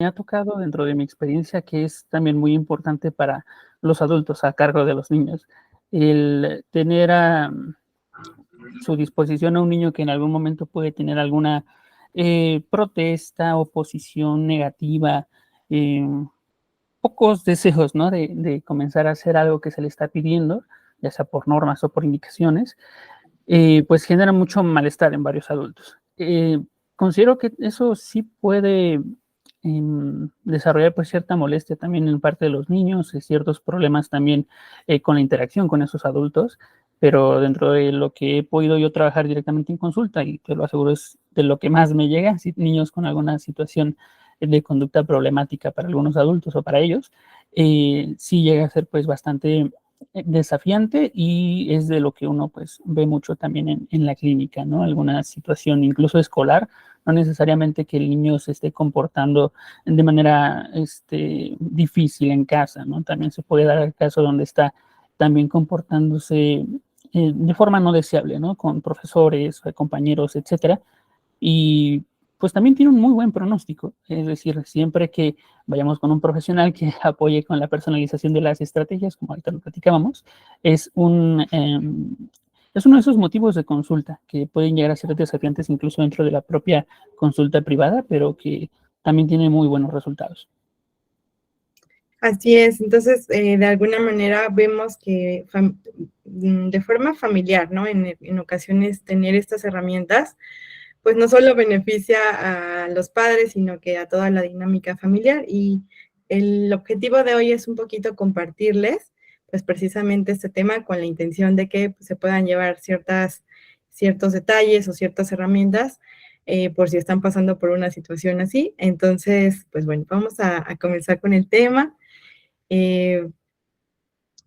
Me ha tocado dentro de mi experiencia que es también muy importante para los adultos a cargo de los niños, el tener a su disposición a un niño que en algún momento puede tener alguna protesta, oposición negativa, eh, pocos deseos, ¿no? De comenzar a hacer algo que se le está pidiendo, ya sea por normas o por indicaciones, pues genera mucho malestar en varios adultos. Considero que eso sí puede desarrollar pues cierta molestia también en parte de los niños, ciertos problemas también con la interacción con esos adultos, pero dentro de lo que he podido yo trabajar directamente en consulta, y te lo aseguro es de lo que más me llega, si niños con alguna situación de conducta problemática para algunos adultos o para ellos, sí llega a ser pues bastante desafiante y es de lo que uno pues ve mucho también en la clínica, ¿no? Alguna situación incluso escolar, no necesariamente que el niño se esté comportando de manera difícil en casa, ¿no? También se puede dar el caso donde está también comportándose de forma no deseable, ¿no? Con profesores, compañeros, etcétera, y pues también tiene un muy buen pronóstico, es decir, siempre que vayamos con un profesional que apoye con la personalización de las estrategias, como ahorita lo platicábamos, es es uno de esos motivos de consulta que pueden llegar a ser desafiantes incluso dentro de la propia consulta privada, pero que también tiene muy buenos resultados. Así es, entonces de alguna manera vemos que de forma familiar, ¿no? En ocasiones tener estas herramientas, pues no solo beneficia a los padres, sino que a toda la dinámica familiar. Y el objetivo de hoy es un poquito compartirles, pues precisamente este tema con la intención de que pues, se puedan llevar ciertos detalles o ciertas herramientas por si están pasando por una situación así. Entonces, pues bueno, vamos a comenzar con el tema.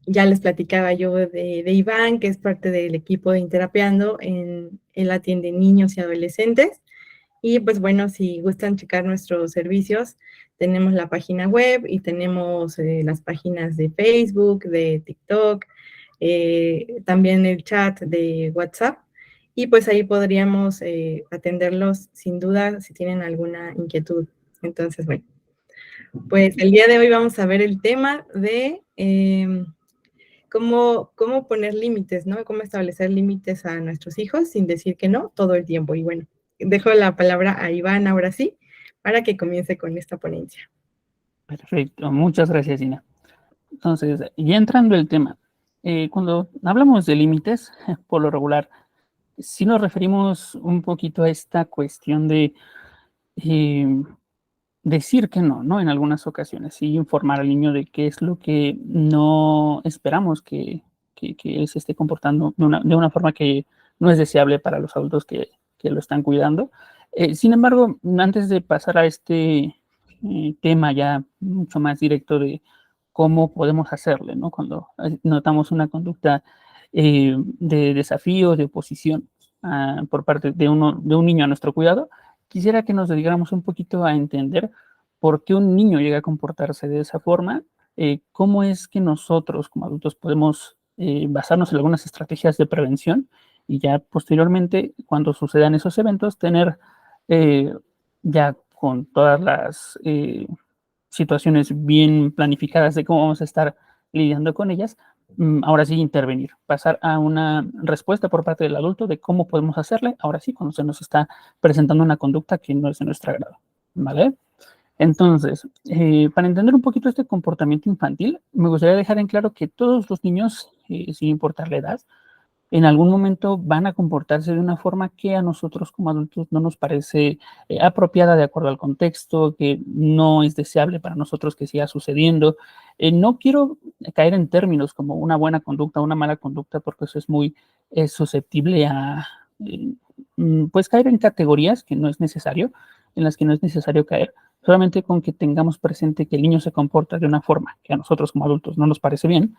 Ya les platicaba yo de Iván, que es parte del equipo de Interapiando. Él atiende niños y adolescentes. Y pues bueno, si gustan checar nuestros servicios, tenemos la página web y tenemos las páginas de Facebook, de TikTok, también el chat de WhatsApp. Y pues ahí podríamos atenderlos sin duda si tienen alguna inquietud. Entonces, bueno, pues el día de hoy vamos a ver el tema de cómo poner límites, ¿no? Cómo establecer límites a nuestros hijos sin decir que no todo el tiempo. Y bueno, dejo la palabra a Iván ahora sí, para que comience con esta ponencia. Perfecto, muchas gracias, Ina. Entonces, ya entrando el tema, cuando hablamos de límites, por lo regular, sí nos referimos un poquito a esta cuestión de eh, decir que no, ¿no? En algunas ocasiones, y informar al niño de qué es lo que no esperamos que él se esté comportando de una forma que no es deseable para los adultos que lo están cuidando. Sin embargo, antes de pasar a este tema ya mucho más directo de cómo podemos hacerle, ¿no? Cuando notamos una conducta de desafío, de oposición por parte de un niño a nuestro cuidado, quisiera que nos dedicáramos un poquito a entender por qué un niño llega a comportarse de esa forma, cómo es que nosotros como adultos podemos basarnos en algunas estrategias de prevención y ya posteriormente, cuando sucedan esos eventos, tener ya con todas las situaciones bien planificadas de cómo vamos a estar lidiando con ellas, ahora sí intervenir, pasar a una respuesta por parte del adulto de cómo podemos hacerle, ahora sí, cuando se nos está presentando una conducta que no es de nuestro agrado, ¿vale? Entonces, para entender un poquito este comportamiento infantil, me gustaría dejar en claro que todos los niños, sin importar la edad, en algún momento van a comportarse de una forma que a nosotros como adultos no nos parece apropiada de acuerdo al contexto, que no es deseable para nosotros que siga sucediendo. No quiero caer en términos como una buena conducta o una mala conducta, porque eso es muy susceptible a pues caer en categorías que no es necesario, en las que no es necesario caer, solamente con que tengamos presente que el niño se comporta de una forma que a nosotros como adultos no nos parece bien,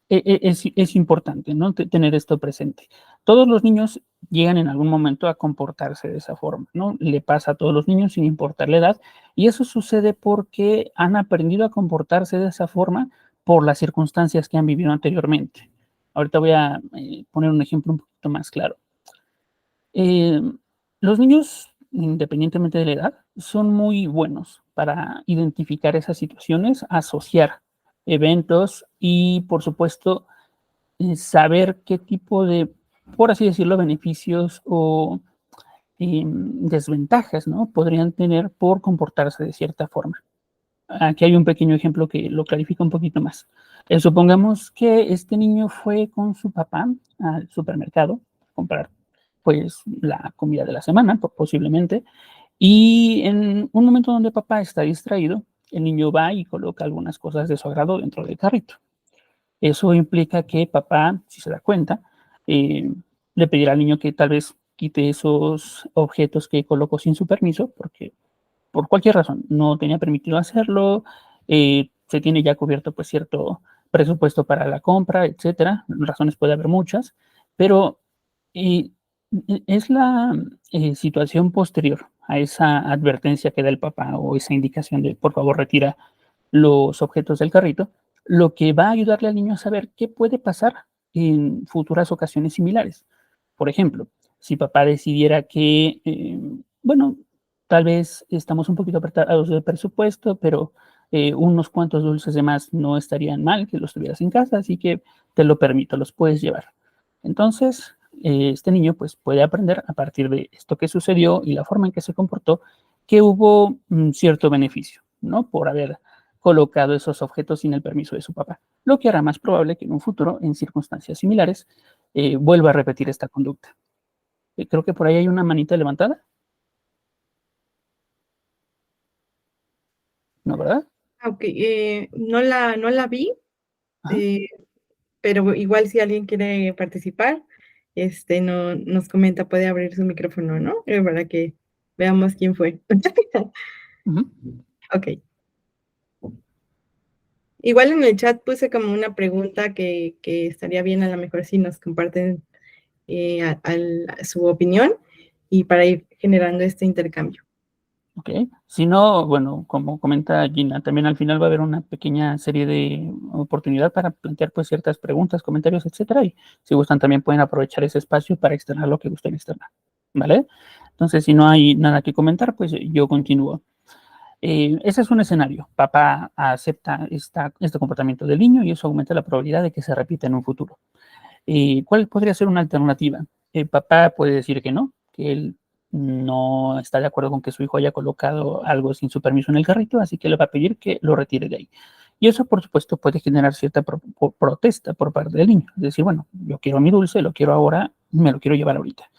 es importante, ¿no? Tener esto presente. Todos los niños llegan en algún momento a comportarse de esa forma, ¿no? Le pasa a todos los niños sin importar la edad, y eso sucede porque han aprendido a comportarse de esa forma por las circunstancias que han vivido anteriormente. Ahorita voy a poner un ejemplo un poquito más claro. Los niños independientemente de la edad, son muy buenos para identificar esas situaciones, asociar eventos y, por supuesto, saber qué tipo de, por así decirlo, beneficios o desventajas, ¿no? Podrían tener por comportarse de cierta forma. Aquí hay un pequeño ejemplo que lo clarifica un poquito más. Supongamos que este niño fue con su papá al supermercado a comprar, pues, la comida de la semana, posiblemente, y en un momento donde papá está distraído, el niño va y coloca algunas cosas de su agrado dentro del carrito. Eso implica que papá, si se da cuenta, eh, le pedirá al niño que tal vez quite esos objetos que colocó sin su permiso, porque por cualquier razón no tenía permitido hacerlo, se tiene ya cubierto pues cierto presupuesto para la compra, etcétera. Razones puede haber muchas, pero eh, es la situación posterior a esa advertencia que da el papá o esa indicación de por favor retira los objetos del carrito, lo que va a ayudarle al niño a saber qué puede pasar en futuras ocasiones similares. Por ejemplo, si papá decidiera que, bueno, tal vez estamos un poquito apretados de presupuesto, pero unos cuantos dulces de más no estarían mal que los tuvieras en casa, así que te lo permito, los puedes llevar. Entonces, este niño pues puede aprender a partir de esto que sucedió y la forma en que se comportó, que hubo cierto beneficio, ¿no? Por haber colocado esos objetos sin el permiso de su papá, lo que hará más probable que en un futuro, en circunstancias similares, vuelva a repetir esta conducta. Creo que por ahí hay una manita levantada, ¿no, verdad? Ok, no la vi, Ajá. eh, pero igual si alguien quiere participar, no, nos comenta, puede abrir su micrófono, ¿no? Para que veamos quién fue. Uh-huh. Ok. Igual en el chat puse como una pregunta que estaría bien a lo mejor si nos comparten su opinión y para ir generando este intercambio. Ok. Si no, bueno, como comenta Gina, también al final va a haber una pequeña serie de oportunidad para plantear pues ciertas preguntas, comentarios, etcétera. Y si gustan también pueden aprovechar ese espacio para externar lo que gusten externar. ¿Vale? Entonces, si no hay nada que comentar, pues yo continúo. Ese es un escenario. Papá acepta este comportamiento del niño y eso aumenta la probabilidad de que se repita en un futuro. ¿Cuál podría ser una alternativa? Papá puede decir que no, que él no está de acuerdo con que su hijo haya colocado algo sin su permiso en el carrito, así que le va a pedir que lo retire de ahí. Y eso, por supuesto, puede generar cierta protesta por parte del niño. Es decir, bueno, yo quiero mi dulce, lo quiero ahora, me lo quiero llevar ahorita.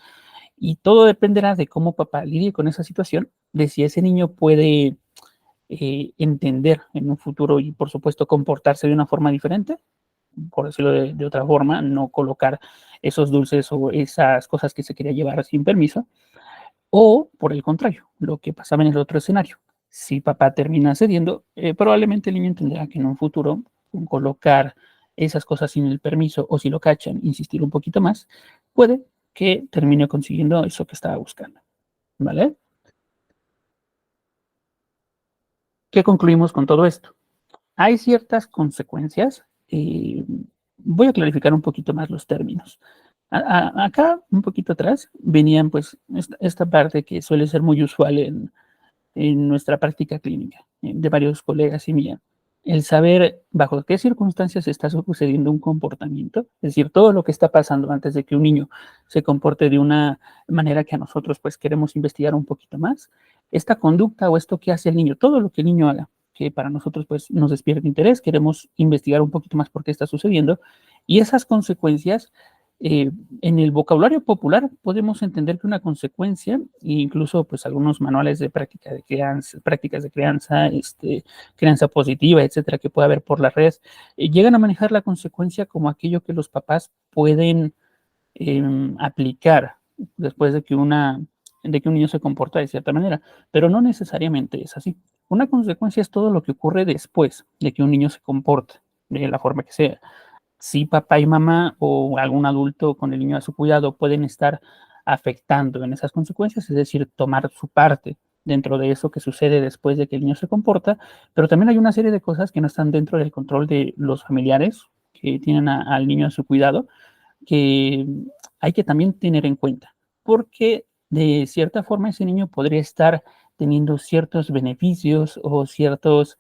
Y todo dependerá de cómo papá lidie con esa situación, de si ese niño puede entender en un futuro y, por supuesto, comportarse de una forma diferente, por decirlo de otra forma, no colocar esos dulces o esas cosas que se quería llevar sin permiso, o por el contrario, lo que pasaba en el otro escenario. Si papá termina cediendo, probablemente el niño entenderá que en un futuro colocar esas cosas sin el permiso o si lo cachan, insistir un poquito más, puede que termine consiguiendo eso que estaba buscando. ¿Vale? ¿Qué concluimos con todo esto? Hay ciertas consecuencias. Voy a clarificar un poquito más los términos. Acá, un poquito atrás, venían pues esta parte que suele ser muy usual en nuestra práctica clínica, de varios colegas y mía. El saber bajo qué circunstancias está sucediendo un comportamiento, es decir, todo lo que está pasando antes de que un niño se comporte de una manera que a nosotros pues queremos investigar un poquito más, esta conducta o esto que hace el niño, todo lo que el niño haga, que para nosotros pues nos despierta interés, queremos investigar un poquito más por qué está sucediendo, y esas consecuencias en el vocabulario popular podemos entender que una consecuencia, e incluso pues algunos manuales de práctica de crianza, prácticas de crianza, crianza positiva, etcétera, que puede haber por las redes, llegan a manejar la consecuencia como aquello que los papás pueden aplicar después de que un niño se comporta de cierta manera, pero no necesariamente es así. Una consecuencia es todo lo que ocurre después de que un niño se comporta de la forma que sea. Si papá y mamá o algún adulto con el niño a su cuidado pueden estar afectando en esas consecuencias, es decir, tomar su parte dentro de eso que sucede después de que el niño se comporta, pero también hay una serie de cosas que no están dentro del control de los familiares que tienen al niño a su cuidado, que hay que también tener en cuenta, porque de cierta forma ese niño podría estar teniendo ciertos beneficios o ciertos,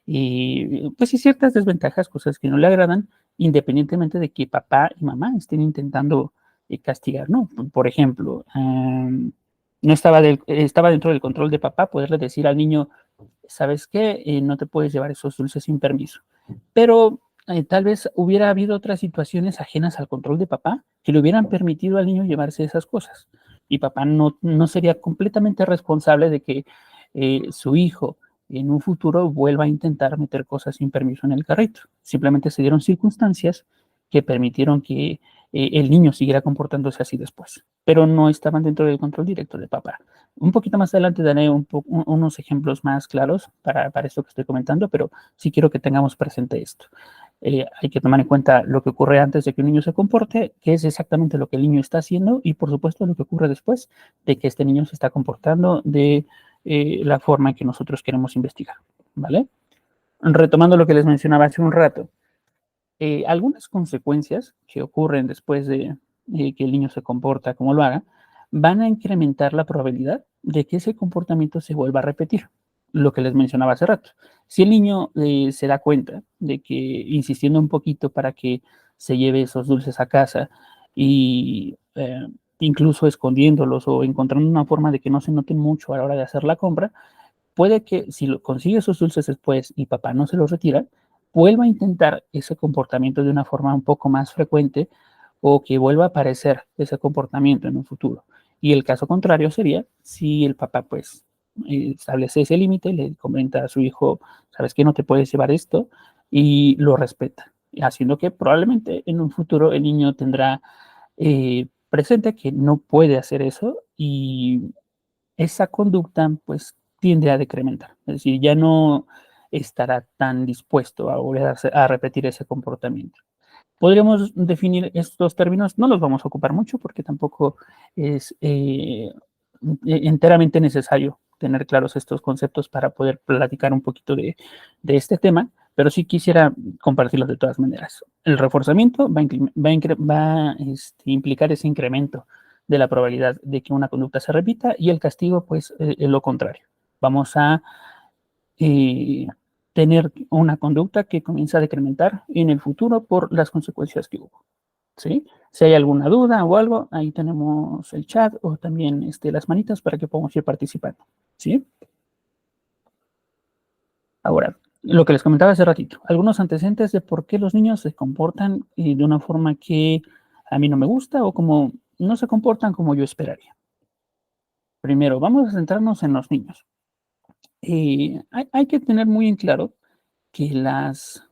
pues sí, ciertas desventajas, cosas que no le agradan, independientemente de que papá y mamá estén intentando castigar, ¿no? Por ejemplo, no estaba dentro del control de papá poderle decir al niño, ¿sabes qué? No te puedes llevar esos dulces sin permiso. Pero tal vez hubiera habido otras situaciones ajenas al control de papá que le hubieran permitido al niño llevarse esas cosas. Y papá no sería completamente responsable de que su hijo en un futuro vuelva a intentar meter cosas sin permiso en el carrito. Simplemente se dieron circunstancias que permitieron que el niño siguiera comportándose así después, pero no estaban dentro del control directo de papá. Un poquito más adelante daré unos ejemplos más claros para esto que estoy comentando, pero sí quiero que tengamos presente esto. Hay que tomar en cuenta lo que ocurre antes de que un niño se comporte, que es exactamente lo que el niño está haciendo, y por supuesto lo que ocurre después de que este niño se está comportando de la forma en que nosotros queremos investigar, ¿vale? Retomando lo que les mencionaba hace un rato, algunas consecuencias que ocurren después de que el niño se comporta como lo haga, van a incrementar la probabilidad de que ese comportamiento se vuelva a repetir. Lo que les mencionaba hace rato. Si el niño se da cuenta de que insistiendo un poquito para que se lleve esos dulces a casa y incluso escondiéndolos o encontrando una forma de que no se noten mucho a la hora de hacer la compra, puede que si lo consigue esos dulces después y papá no se los retira, vuelva a intentar ese comportamiento de una forma un poco más frecuente o que vuelva a aparecer ese comportamiento en un futuro. Y el caso contrario sería si el papá pues establece ese límite, le comenta a su hijo, sabes que no te puedes llevar esto y lo respeta, haciendo que probablemente en un futuro el niño tendrá presente que no puede hacer eso y esa conducta pues tiende a decrementar, es decir, ya no estará tan dispuesto a volver a repetir ese comportamiento. Podríamos definir estos términos, no los vamos a ocupar mucho porque tampoco es enteramente necesario tener claros estos conceptos para poder platicar un poquito de este tema, pero sí quisiera compartirlos de todas maneras. El reforzamiento va a implicar ese incremento de la probabilidad de que una conducta se repita y el castigo, pues, es lo contrario. Vamos a eh, tener una conducta que comienza a decrementar en el futuro por las consecuencias que hubo. ¿Sí? Si hay alguna duda o algo, ahí tenemos el chat o también las manitas para que podamos ir participando. ¿Sí? Ahora, lo que les comentaba hace ratito, algunos antecedentes de por qué los niños se comportan de una forma que a mí no me gusta o como no se comportan como yo esperaría. Primero, vamos a centrarnos en los niños. Hay que tener muy en claro que las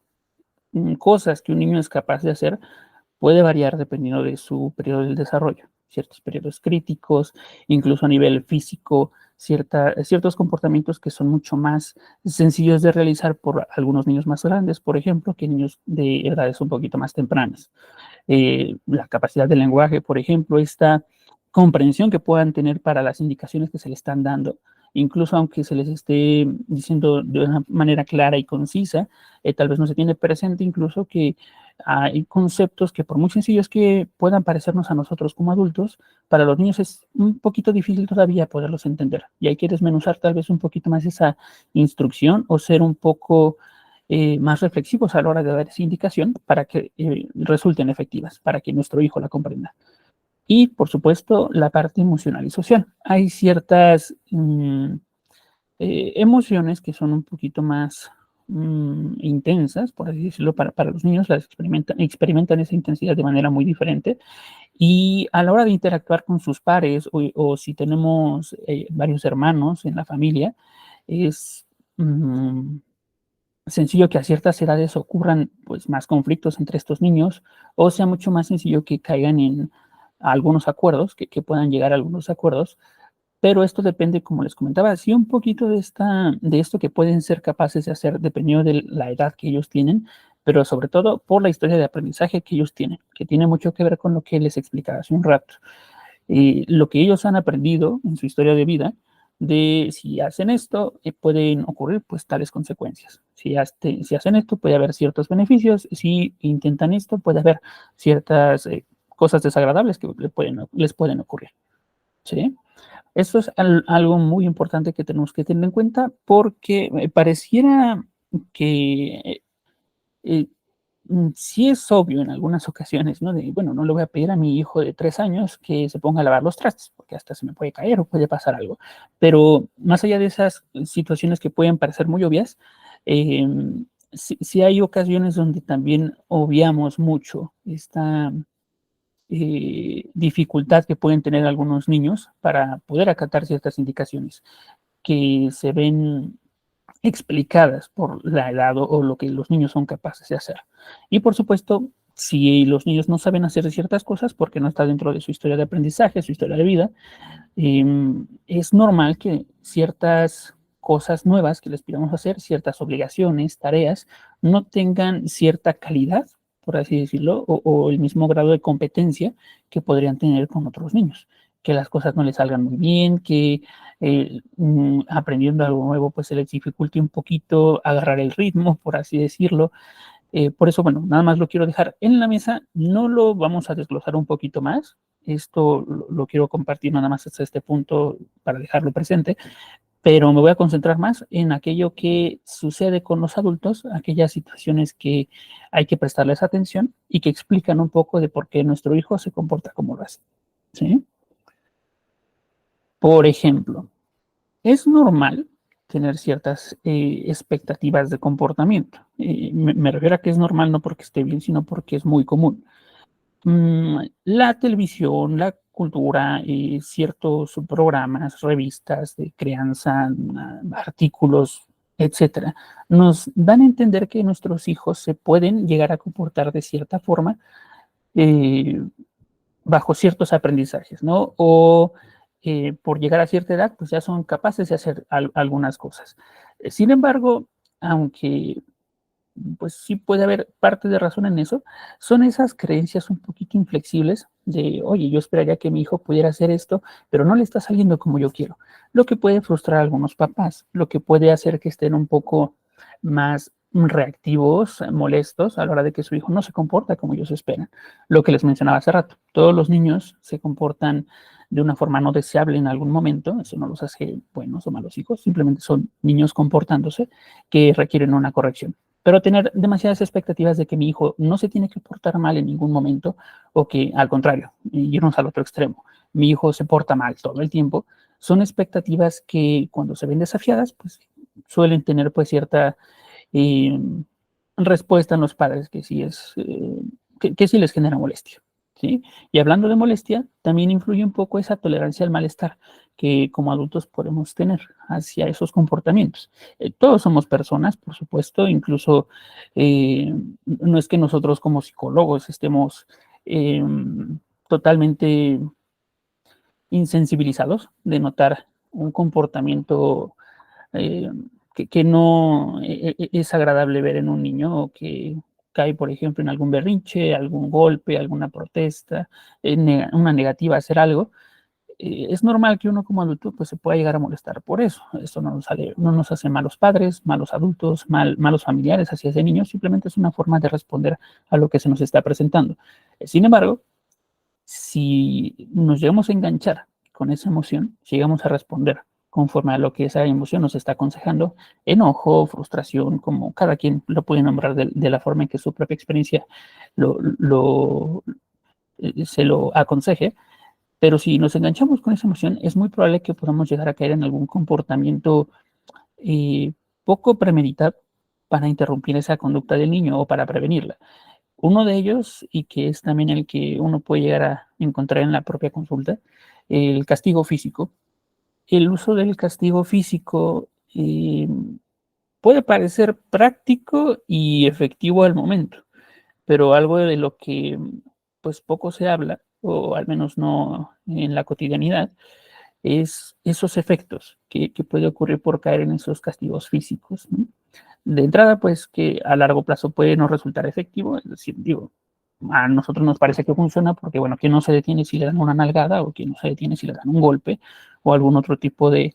cosas que un niño es capaz de hacer puede variar dependiendo de su periodo del desarrollo. Ciertos periodos críticos, incluso a nivel físico, ciertos comportamientos que son mucho más sencillos de realizar por algunos niños más grandes, por ejemplo, que niños de edades un poquito más tempranas. La capacidad del lenguaje, por ejemplo, esta comprensión que puedan tener para las indicaciones que se les están dando, incluso aunque se les esté diciendo de una manera clara y concisa, tal vez no se tiene presente incluso que hay conceptos que por muy sencillos que puedan parecernos a nosotros como adultos, para los niños es un poquito difícil todavía poderlos entender. Y hay que desmenuzar tal vez un poquito más esa instrucción o ser un poco más reflexivos a la hora de dar esa indicación para que resulten efectivas, para que nuestro hijo la comprenda. Y, por supuesto, la parte emocional y social. Hay ciertas emociones que son un poquito más intensas, por así decirlo, para los niños, las experimentan esa intensidad de manera muy diferente. Y a la hora de interactuar con sus pares o si tenemos varios hermanos en la familia, es sencillo que a ciertas edades ocurran pues más conflictos entre estos niños o sea mucho más sencillo que caigan en algunos acuerdos, que puedan llegar a algunos acuerdos, pero esto depende, como les comentaba, sí un poquito de esto que pueden ser capaces de hacer dependiendo de la edad que ellos tienen, pero sobre todo por la historia de aprendizaje que ellos tienen, que tiene mucho que ver con lo que les explicaba hace un rato. Lo que ellos han aprendido en su historia de vida, de si hacen esto, pueden ocurrir pues tales consecuencias. Si hacen esto, puede haber ciertos beneficios. Si intentan esto, puede haber ciertas cosas desagradables que les pueden ocurrir. ¿Sí? Eso es algo muy importante que tenemos que tener en cuenta porque pareciera que sí es obvio en algunas ocasiones, ¿no? De, bueno, no le voy a pedir a mi hijo de 3 años que se ponga a lavar los trastes, porque hasta se me puede caer o puede pasar algo. Pero más allá de esas situaciones que pueden parecer muy obvias, eh, sí hay ocasiones donde también obviamos mucho esta dificultad que pueden tener algunos niños para poder acatar ciertas indicaciones que se ven explicadas por la edad o lo que los niños son capaces de hacer. Y por supuesto, si los niños no saben hacer ciertas cosas porque no está dentro de su historia de aprendizaje, su historia de vida, es normal que ciertas cosas nuevas que les pidamos hacer, ciertas obligaciones, tareas, no tengan cierta calidad, por así decirlo, o el mismo grado de competencia que podrían tener con otros niños, que las cosas no les salgan muy bien, que aprendiendo algo nuevo pues se les dificulte un poquito agarrar el ritmo, por así decirlo. Por eso, bueno, nada más lo quiero dejar en la mesa, no lo vamos a desglosar un poquito más, esto lo quiero compartir nada más hasta este punto para dejarlo presente, pero me voy a concentrar más en aquello que sucede con los adultos, aquellas situaciones que hay que prestarles atención y que explican un poco de por qué nuestro hijo se comporta como lo hace. ¿Sí? Por ejemplo, es normal tener ciertas expectativas de comportamiento. Me refiero a que es normal no porque esté bien, sino porque es muy común. La televisión, la cultura, ciertos programas, revistas de crianza, artículos, etcétera, nos dan a entender que nuestros hijos se pueden llegar a comportar de cierta forma eh, bajo ciertos aprendizajes, ¿no? O por llegar a cierta edad, pues ya son capaces de hacer algunas cosas. Sin embargo, aunque pues sí puede haber parte de razón en eso, son esas creencias un poquito inflexibles de, oye, yo esperaría que mi hijo pudiera hacer esto, pero no le está saliendo como yo quiero. Lo que puede frustrar a algunos papás, lo que puede hacer que estén un poco más reactivos, molestos a la hora de que su hijo no se comporta como ellos esperan. Lo que les mencionaba hace rato, todos los niños se comportan de una forma no deseable en algún momento, eso no los hace buenos o malos hijos, simplemente son niños comportándose que requieren una corrección. Pero tener demasiadas expectativas de que mi hijo no se tiene que portar mal en ningún momento o que al contrario, irnos al otro extremo, mi hijo se porta mal todo el tiempo, son expectativas que cuando se ven desafiadas, pues suelen tener pues cierta eh, respuesta en los padres que sí es, que sí les genera molestia. ¿Sí? Y hablando de molestia, también influye un poco esa tolerancia al malestar que como adultos podemos tener hacia esos comportamientos. Todos somos personas, por supuesto, incluso no es que nosotros como psicólogos estemos totalmente insensibilizados de notar un comportamiento eh, que no es agradable ver en un niño o que cae, por ejemplo, en algún berrinche, algún golpe, alguna protesta, una negativa a hacer algo. Es normal que uno como adulto pues se pueda llegar a molestar por eso. Esto no nos hace malos padres, malos adultos, malos familiares hacia ese niño, simplemente es una forma de responder a lo que se nos está presentando. Sin embargo, si nos llegamos a enganchar con esa emoción, si llegamos a responder conforme a lo que esa emoción nos está aconsejando, enojo, frustración, como cada quien lo puede nombrar de la forma en que su propia experiencia se lo aconseje, pero si nos enganchamos con esa emoción, es muy probable que podamos llegar a caer en algún comportamiento eh, poco premeditado para interrumpir esa conducta del niño o para prevenirla. Uno de ellos, y que es también el que uno puede llegar a encontrar en la propia consulta, el castigo físico. El uso del castigo físico puede parecer práctico y efectivo al momento, pero algo de lo que pues poco se habla, o al menos no en la cotidianidad, es esos efectos que puede ocurrir por caer en esos castigos físicos, ¿no? De entrada, pues que a largo plazo puede no resultar efectivo, es decir, digo, a nosotros nos parece que funciona porque, bueno, ¿quién no se detiene si le dan una nalgada o quién no se detiene si le dan un golpe o algún otro tipo de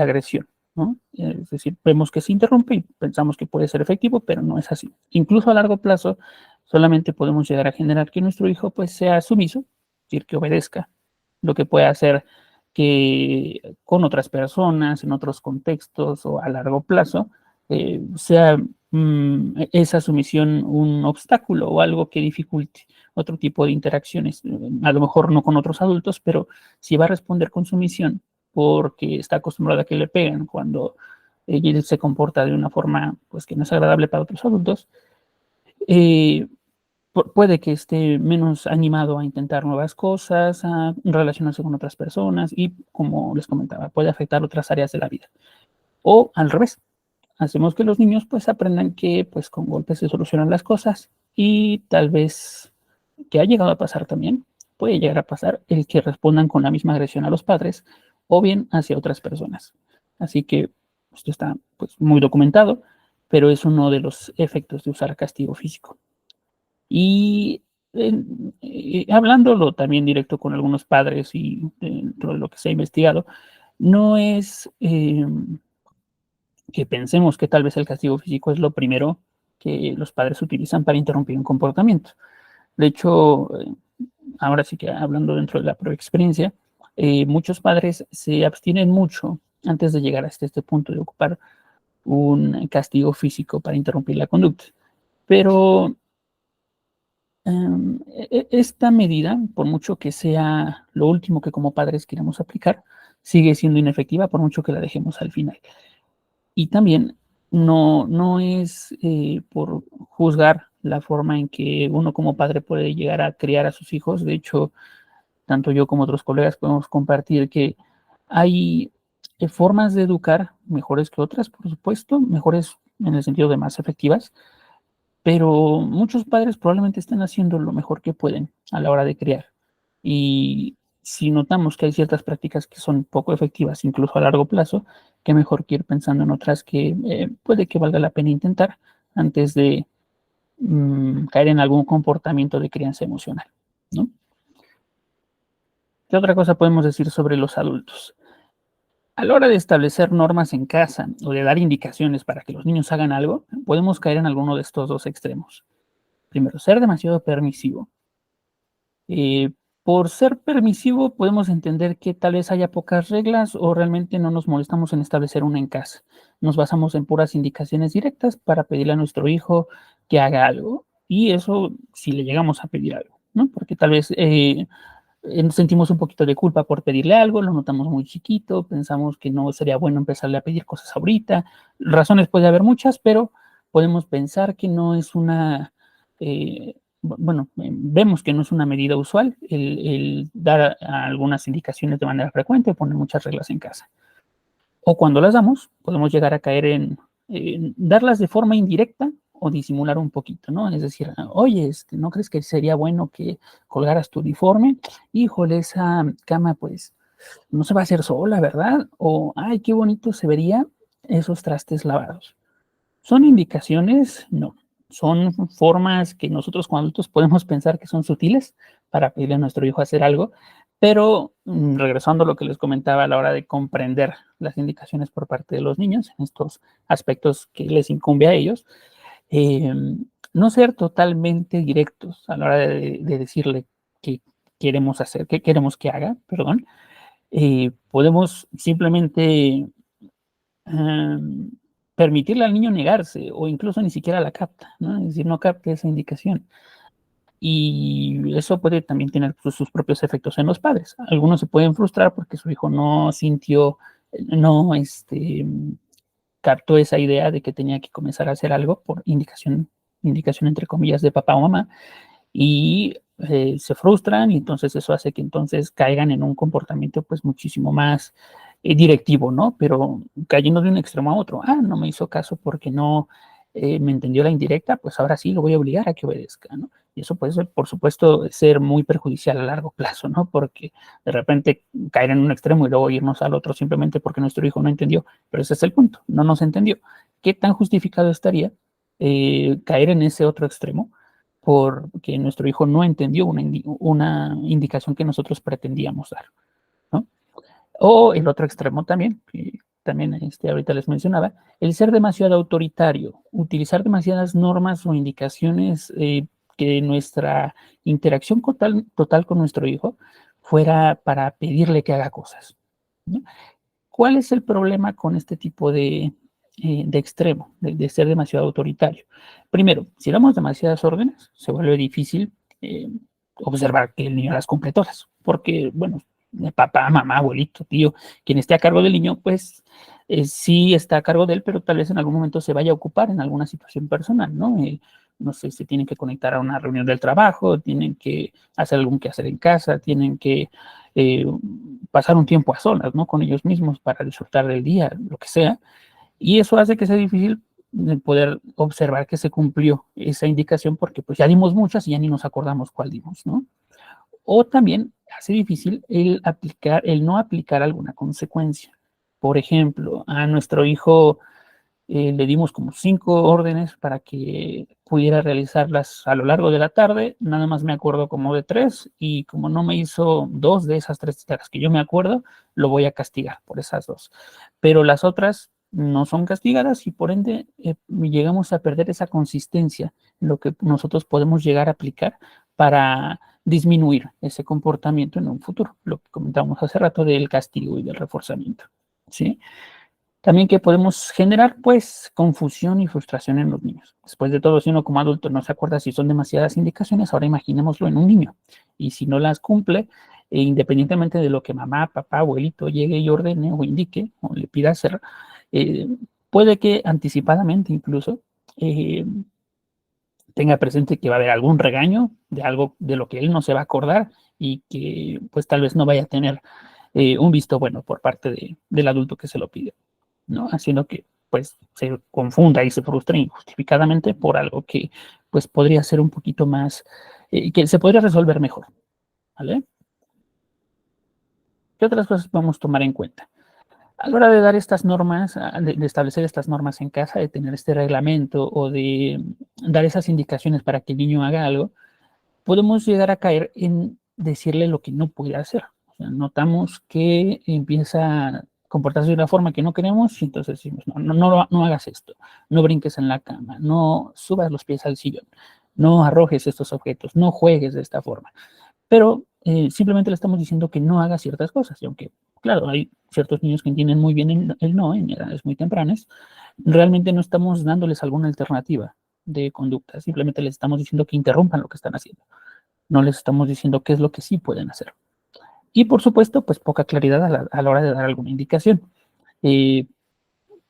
agresión, ¿no? Es decir, vemos que se interrumpe y pensamos que puede ser efectivo, pero no es así. Incluso a largo plazo, solamente podemos llegar a generar que nuestro hijo pues sea sumiso, es decir, que obedezca lo que puede hacer que con otras personas, en otros contextos o a largo plazo, sea esa sumisión un obstáculo o algo que dificulte otro tipo de interacciones, a lo mejor no con otros adultos, pero si va a responder con sumisión porque está acostumbrada a que le peguen cuando ella se comporta de una forma pues que no es agradable para otros adultos, eh, puede que esté menos animado a intentar nuevas cosas, a relacionarse con otras personas y, como les comentaba, puede afectar otras áreas de la vida. O al revés, hacemos que los niños pues aprendan que pues con golpes se solucionan las cosas y tal vez, que ha llegado a pasar también, puede llegar a pasar el que respondan con la misma agresión a los padres o bien hacia otras personas. Así que esto está pues muy documentado, pero es uno de los efectos de usar castigo físico. Y hablándolo también directo con algunos padres y dentro de lo que se ha investigado, no es que pensemos que tal vez el castigo físico es lo primero que los padres utilizan para interrumpir un comportamiento. De hecho, ahora sí que hablando dentro de la propia experiencia, muchos padres se abstienen mucho antes de llegar hasta este punto de ocupar un castigo físico para interrumpir la conducta. Pero esta medida, por mucho que sea lo último que como padres queremos aplicar, sigue siendo inefectiva por mucho que la dejemos al final. Y también no es por juzgar la forma en que uno como padre puede llegar a criar a sus hijos. De hecho, tanto yo como otros colegas podemos compartir que hay formas de educar mejores que otras, por supuesto, mejores en el sentido de más efectivas, pero muchos padres probablemente estén haciendo lo mejor que pueden a la hora de criar. Y si notamos que hay ciertas prácticas que son poco efectivas, incluso a largo plazo, qué mejor que ir pensando en otras que puede que valga la pena intentar antes de caer en algún comportamiento de crianza emocional, ¿no? ¿Qué otra cosa podemos decir sobre los adultos? A la hora de establecer normas en casa o de dar indicaciones para que los niños hagan algo, podemos caer en alguno de estos dos extremos. Primero, ser demasiado permisivo. Eh, por ser permisivo, podemos entender que tal vez haya pocas reglas o realmente no nos molestamos en establecer una en casa. Nos basamos en puras indicaciones directas para pedirle a nuestro hijo que haga algo. Y eso si le llegamos a pedir algo, ¿no? Porque tal vez sentimos un poquito de culpa por pedirle algo, lo notamos muy chiquito, pensamos que no sería bueno empezarle a pedir cosas ahorita. Razones puede haber muchas, pero podemos pensar que no es una, vemos que no es una medida usual el dar algunas indicaciones de manera frecuente o poner muchas reglas en casa. O cuando las damos, podemos llegar a caer en darlas de forma indirecta o disimular un poquito, ¿no? Es decir, oye, ¿no crees que sería bueno que colgaras tu uniforme? Híjole, esa cama, pues, no se va a hacer sola, ¿verdad? O, ay, qué bonito se vería esos trastes lavados. ¿Son indicaciones? No. Son formas que nosotros como adultos podemos pensar que son sutiles para pedirle a nuestro hijo hacer algo, pero regresando a lo que les comentaba a la hora de comprender las indicaciones por parte de los niños en estos aspectos que les incumbe a ellos, eh, no ser totalmente directos a la hora de decirle qué queremos hacer, qué queremos que haga, perdón. Podemos simplemente um, permitirle al niño negarse o incluso ni siquiera la capta, ¿no? Es decir, no capte esa indicación. Y eso puede también tener sus propios efectos en los padres. Algunos se pueden frustrar porque su hijo no sintió, no captó esa idea de que tenía que comenzar a hacer algo por indicación entre comillas de papá o mamá, y se frustran y entonces eso hace que entonces caigan en un comportamiento pues muchísimo más directivo, ¿no? Pero cayendo de un extremo a otro. Ah, no me hizo caso porque no me entendió la indirecta, pues ahora sí lo voy a obligar a que obedezca, ¿no? Y eso puede ser, por supuesto, ser muy perjudicial a largo plazo, ¿no? Porque de repente caer en un extremo y luego irnos al otro simplemente porque nuestro hijo no entendió. Pero ese es el punto, no nos entendió. ¿Qué tan justificado estaría caer en ese otro extremo porque nuestro hijo no entendió una indicación que nosotros pretendíamos dar, ¿no? O el otro extremo también, que también ahorita les mencionaba, el ser demasiado autoritario, utilizar demasiadas normas o indicaciones que nuestra interacción total con nuestro hijo fuera para pedirle que haga cosas. ¿no? ¿Cuál es el problema con este tipo de extremo, de ser demasiado autoritario? Primero, si damos demasiadas órdenes, se vuelve difícil observar que el niño las cumple todas, porque, bueno, papá, mamá, abuelito, tío, quien esté a cargo del niño, pues sí está a cargo de él, pero tal vez en algún momento se vaya a ocupar en alguna situación personal, ¿no? No sé, se tienen que conectar a una reunión del trabajo, tienen que hacer algún quehacer en casa, tienen que eh, pasar un tiempo a solas, ¿no? Con ellos mismos para disfrutar del día, lo que sea. Y eso hace que sea difícil poder observar que se cumplió esa indicación porque pues ya dimos muchas y ya ni nos acordamos cuál dimos, ¿no? O también hace difícil el no aplicar alguna consecuencia. Por ejemplo, a nuestro hijo le dimos como 5 órdenes para que pudiera realizarlas a lo largo de la tarde, nada más me acuerdo como de 3 y como no me hizo 2 de esas 3 tareas que yo me acuerdo, lo voy a castigar por esas 2. Pero las otras no son castigadas y por ende llegamos a perder esa consistencia, lo que nosotros podemos llegar a aplicar para disminuir ese comportamiento en un futuro, lo que comentábamos hace rato del castigo y del reforzamiento, ¿sí? También que podemos generar, pues, confusión y frustración en los niños. Después de todo, si uno como adulto no se acuerda si son demasiadas indicaciones, ahora imaginémoslo en un niño. Y si no las cumple, independientemente de lo que mamá, papá, abuelito llegue y ordene o indique o le pida hacer, eh, puede que anticipadamente incluso eh, tenga presente que va a haber algún regaño de algo de lo que él no se va a acordar y que pues tal vez no vaya a tener un visto bueno por parte del adulto que se lo pide, ¿no? Haciendo que pues se confunda y se frustre injustificadamente por algo que pues podría ser un poquito más, que se podría resolver mejor, ¿vale? ¿Qué otras cosas podemos tomar en cuenta? A la hora de dar estas normas, de establecer estas normas en casa, de tener este reglamento o de dar esas indicaciones para que el niño haga algo, podemos llegar a caer en decirle lo que no puede hacer. O sea, notamos que empieza a comportarse de una forma que no queremos y entonces decimos, no hagas esto, no brinques en la cama, no subas los pies al sillón, no arrojes estos objetos, no juegues de esta forma. Pero simplemente le estamos diciendo que no haga ciertas cosas. Y aunque, claro, hay ciertos niños que entienden muy bien el no en edades muy tempranas, realmente no estamos dándoles alguna alternativa de conducta. Simplemente les estamos diciendo que interrumpan lo que están haciendo. No les estamos diciendo qué es lo que sí pueden hacer. Y por supuesto, pues poca claridad a la hora de dar alguna indicación. Eh,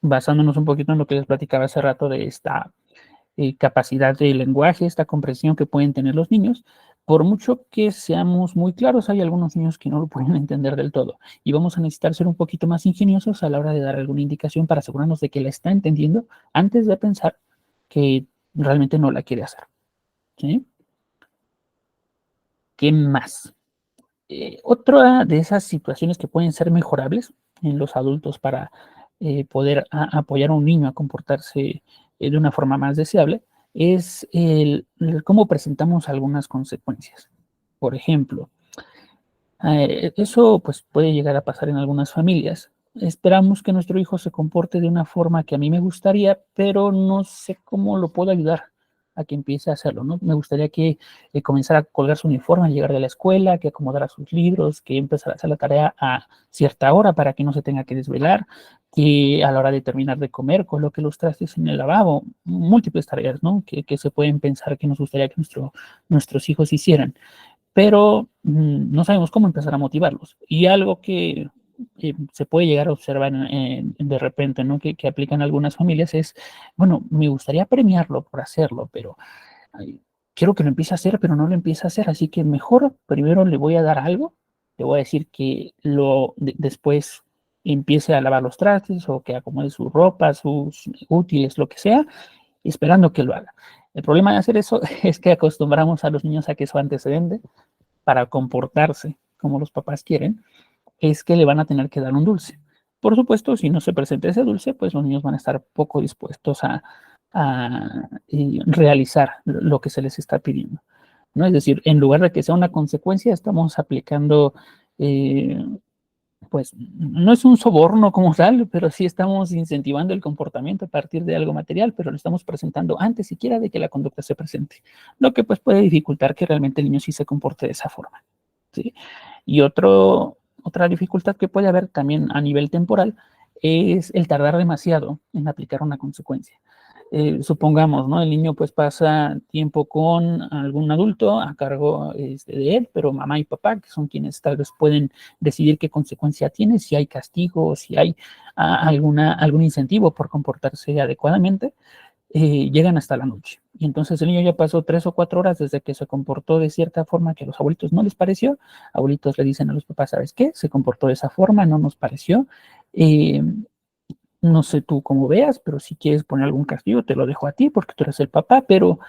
Basándonos un poquito en lo que les platicaba hace rato de esta capacidad de lenguaje, esta comprensión que pueden tener los niños, por mucho que seamos muy claros, hay algunos niños que no lo pueden entender del todo y vamos a necesitar ser un poquito más ingeniosos a la hora de dar alguna indicación para asegurarnos de que la está entendiendo antes de pensar que realmente no la quiere hacer. ¿Sí? ¿Qué más? Otra de esas situaciones que pueden ser mejorables en los adultos para poder apoyar a un niño a comportarse de una forma más deseable es cómo presentamos algunas consecuencias. Por ejemplo, eso pues puede llegar a pasar en algunas familias. Esperamos que nuestro hijo se comporte de una forma que a mí me gustaría, pero no sé cómo lo puedo ayudar a que empiece a hacerlo, ¿no? Me gustaría que comenzara a colgar su uniforme al llegar de la escuela, que acomodara sus libros, que empezara a hacer la tarea a cierta hora para que no se tenga que desvelar, que a la hora de terminar de comer coloque los trastes en el lavabo, múltiples tareas, ¿no? Que se pueden pensar que nos gustaría que nuestros hijos hicieran, pero no sabemos cómo empezar a motivarlos. Y algo que se puede llegar a observar de repente, ¿no? Que aplican algunas familias es, bueno, me gustaría premiarlo por hacerlo, pero ay, quiero que lo empiece a hacer, pero no lo empiece a hacer, así que mejor primero le voy a dar algo, le voy a decir que después empiece a lavar los trastes o que acomode su ropa, sus útiles, lo que sea, esperando que lo haga. El problema de hacer eso es que acostumbramos a los niños a que su antecedente para comportarse como los papás quieren es que le van a tener que dar un dulce. Por supuesto, si no se presenta ese dulce, pues los niños van a estar poco dispuestos a realizar lo que se les está pidiendo, ¿no? Es decir, en lugar de que sea una consecuencia, estamos aplicando, pues no es un soborno como tal, pero sí estamos incentivando el comportamiento a partir de algo material, pero lo estamos presentando antes siquiera de que la conducta se presente, lo que pues puede dificultar que realmente el niño sí se comporte de esa forma, ¿sí? Y otro Otra dificultad que puede haber también a nivel temporal es el tardar demasiado en aplicar una consecuencia. Supongamos, ¿no? El niño pues pasa tiempo con algún adulto a cargo de él, pero mamá y papá, que son quienes tal vez pueden decidir qué consecuencia tiene, si hay castigo, si hay algún incentivo por comportarse adecuadamente, llegan hasta la noche. Y entonces el niño ya pasó 3 o 4 horas desde que se comportó de cierta forma que a los abuelitos no les pareció. Abuelitos le dicen a los papás, ¿sabes qué? Se comportó de esa forma, no nos pareció. Eh, no sé tú cómo veas, pero si quieres poner algún castigo, te lo dejo a ti porque tú eres el papá, pero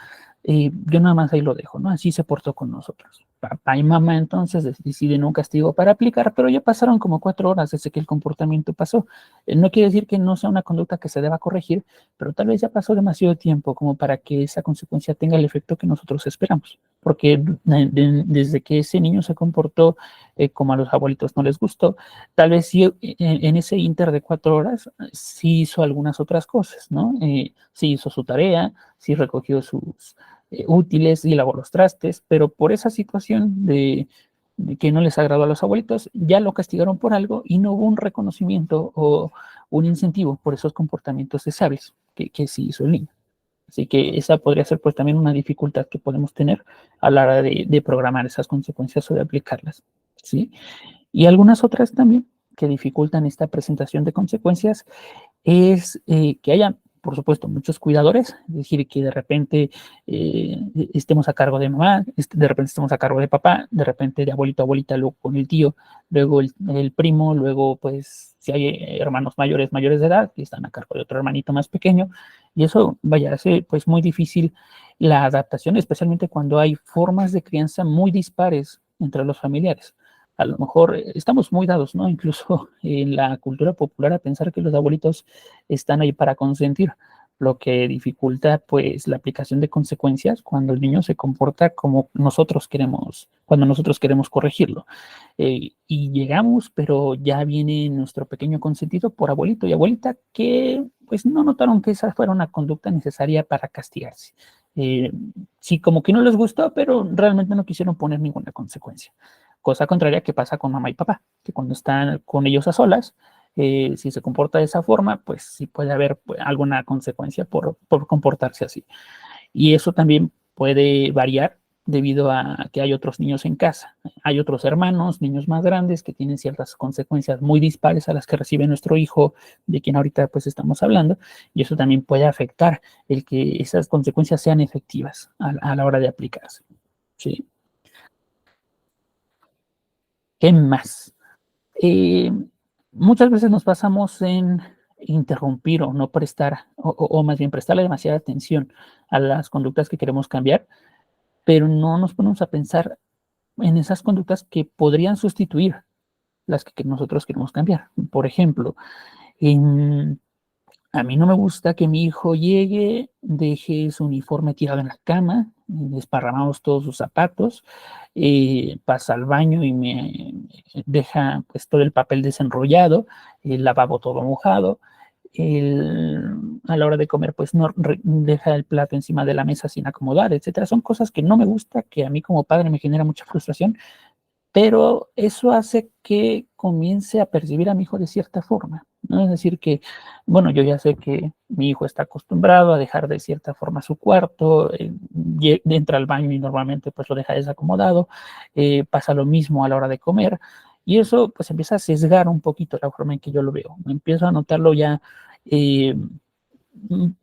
yo nada más ahí lo dejo, ¿no? Así se portó con nosotros. Papá y mamá entonces deciden un castigo para aplicar, pero ya pasaron como 4 horas desde que el comportamiento pasó. No quiere decir que no sea una conducta que se deba corregir, pero tal vez ya pasó demasiado tiempo como para que esa consecuencia tenga el efecto que nosotros esperamos. Porque desde que ese niño se comportó como a los abuelitos no les gustó, tal vez sí en ese inter de 4 horas sí hizo algunas otras cosas, ¿no? Sí hizo su tarea, sí recogió sus útiles y lavó los trastes, pero por esa situación de que no les agradó a los abuelitos, ya lo castigaron por algo y no hubo un reconocimiento o un incentivo por esos comportamientos deseables que sí hizo el niño. Así que esa podría ser pues también una dificultad que podemos tener a la hora de programar esas consecuencias o de aplicarlas, ¿sí? Y algunas otras también que dificultan esta presentación de consecuencias es que haya, por supuesto, muchos cuidadores, es decir, que de repente estemos a cargo de mamá, de repente estemos a cargo de papá, de repente de abuelito a abuelita, luego con el tío, luego el primo, luego pues si hay hermanos mayores de edad que están a cargo de otro hermanito más pequeño, y eso vaya a ser pues muy difícil la adaptación, especialmente cuando hay formas de crianza muy dispares entre los familiares. A lo mejor estamos muy dados, ¿no? Incluso en la cultura popular a pensar que los abuelitos están ahí para consentir, lo que dificulta pues la aplicación de consecuencias cuando el niño se comporta como nosotros queremos, cuando nosotros queremos corregirlo. Y llegamos, pero ya viene nuestro pequeño consentido por abuelito y abuelita que pues no notaron que esa fuera una conducta necesaria para castigarse. Sí, como que no les gustó, pero realmente no quisieron poner ninguna consecuencia. Cosa contraria que pasa con mamá y papá, que cuando están con ellos a solas, si se comporta de esa forma, pues sí puede haber pues, alguna consecuencia por comportarse así. Y eso también puede variar debido a que hay otros niños en casa. Hay otros hermanos, niños más grandes, que tienen ciertas consecuencias muy dispares a las que recibe nuestro hijo, de quien ahorita pues estamos hablando, y eso también puede afectar el que esas consecuencias sean efectivas a la hora de aplicarse. ¿Sí? ¿Qué más? Eh, muchas veces nos pasamos en interrumpir o no prestar, o más bien prestarle demasiada atención a las conductas que queremos cambiar, pero no nos ponemos a pensar en esas conductas que podrían sustituir las que nosotros queremos cambiar. Por ejemplo, en, a mí no me gusta que mi hijo llegue, deje su uniforme tirado en la cama, desparramamos todos sus zapatos, pasa al baño y me deja pues todo el papel desenrollado, el lavabo todo mojado, a la hora de comer pues no deja el plato encima de la mesa sin acomodar, etcétera. Son cosas que no me gusta, que a mí como padre me genera mucha frustración, pero eso hace que comience a percibir a mi hijo de cierta forma, ¿no? Es decir, que, bueno, yo ya sé que mi hijo está acostumbrado a dejar de cierta forma su cuarto, entra al baño y normalmente pues lo deja desacomodado, pasa lo mismo a la hora de comer, y eso pues empieza a sesgar un poquito la forma en que yo lo veo. Empiezo a notarlo ya eh,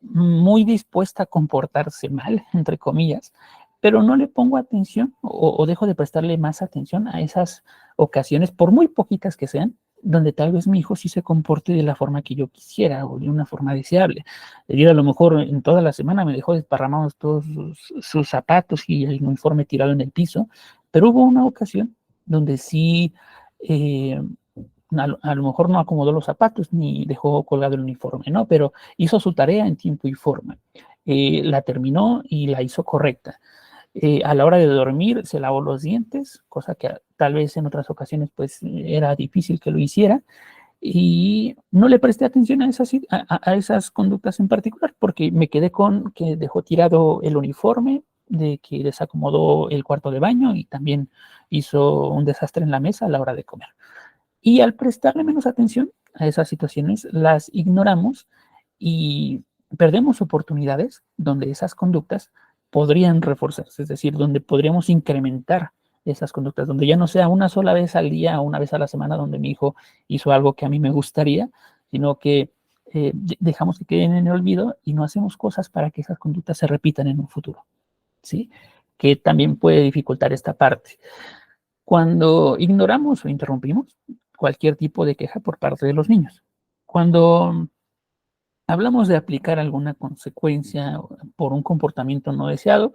muy dispuesta a comportarse mal, entre comillas, pero no le pongo atención o dejo de prestarle más atención a esas ocasiones, por muy poquitas que sean, donde tal vez mi hijo sí se comporte de la forma que yo quisiera o de una forma deseable. A lo mejor en toda la semana me dejó desparramados todos sus zapatos y el uniforme tirado en el piso, pero hubo una ocasión donde sí, a lo mejor no acomodó los zapatos ni dejó colgado el uniforme, ¿no? Pero hizo su tarea en tiempo y forma. La terminó y la hizo correcta. A la hora de dormir se lavó los dientes, cosa que tal vez en otras ocasiones pues era difícil que lo hiciera, y no le presté atención a esas conductas en particular porque me quedé con que dejó tirado el uniforme, de que desacomodó el cuarto de baño y también hizo un desastre en la mesa a la hora de comer. Y al prestarle menos atención a esas situaciones, las ignoramos y perdemos oportunidades donde esas conductas podrían reforzarse, es decir, donde podríamos incrementar esas conductas, donde ya no sea una sola vez al día o una vez a la semana donde mi hijo hizo algo que a mí me gustaría, sino que dejamos que queden en el olvido y no hacemos cosas para que esas conductas se repitan en un futuro, ¿sí? Que también puede dificultar esta parte. Cuando ignoramos o interrumpimos cualquier tipo de queja por parte de los niños, cuando hablamos de aplicar alguna consecuencia por un comportamiento no deseado,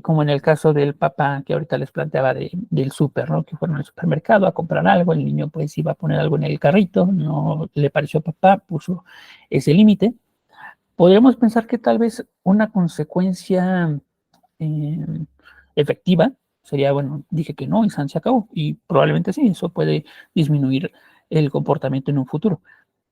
como en el caso del papá que ahorita les planteaba del súper, ¿no? Que fueron al supermercado a comprar algo, el niño pues iba a poner algo en el carrito, no le pareció a papá, puso ese límite. Podríamos pensar que tal vez una consecuencia eh, efectiva sería, bueno, dije que no y se acabó. Y probablemente sí, eso puede disminuir el comportamiento en un futuro.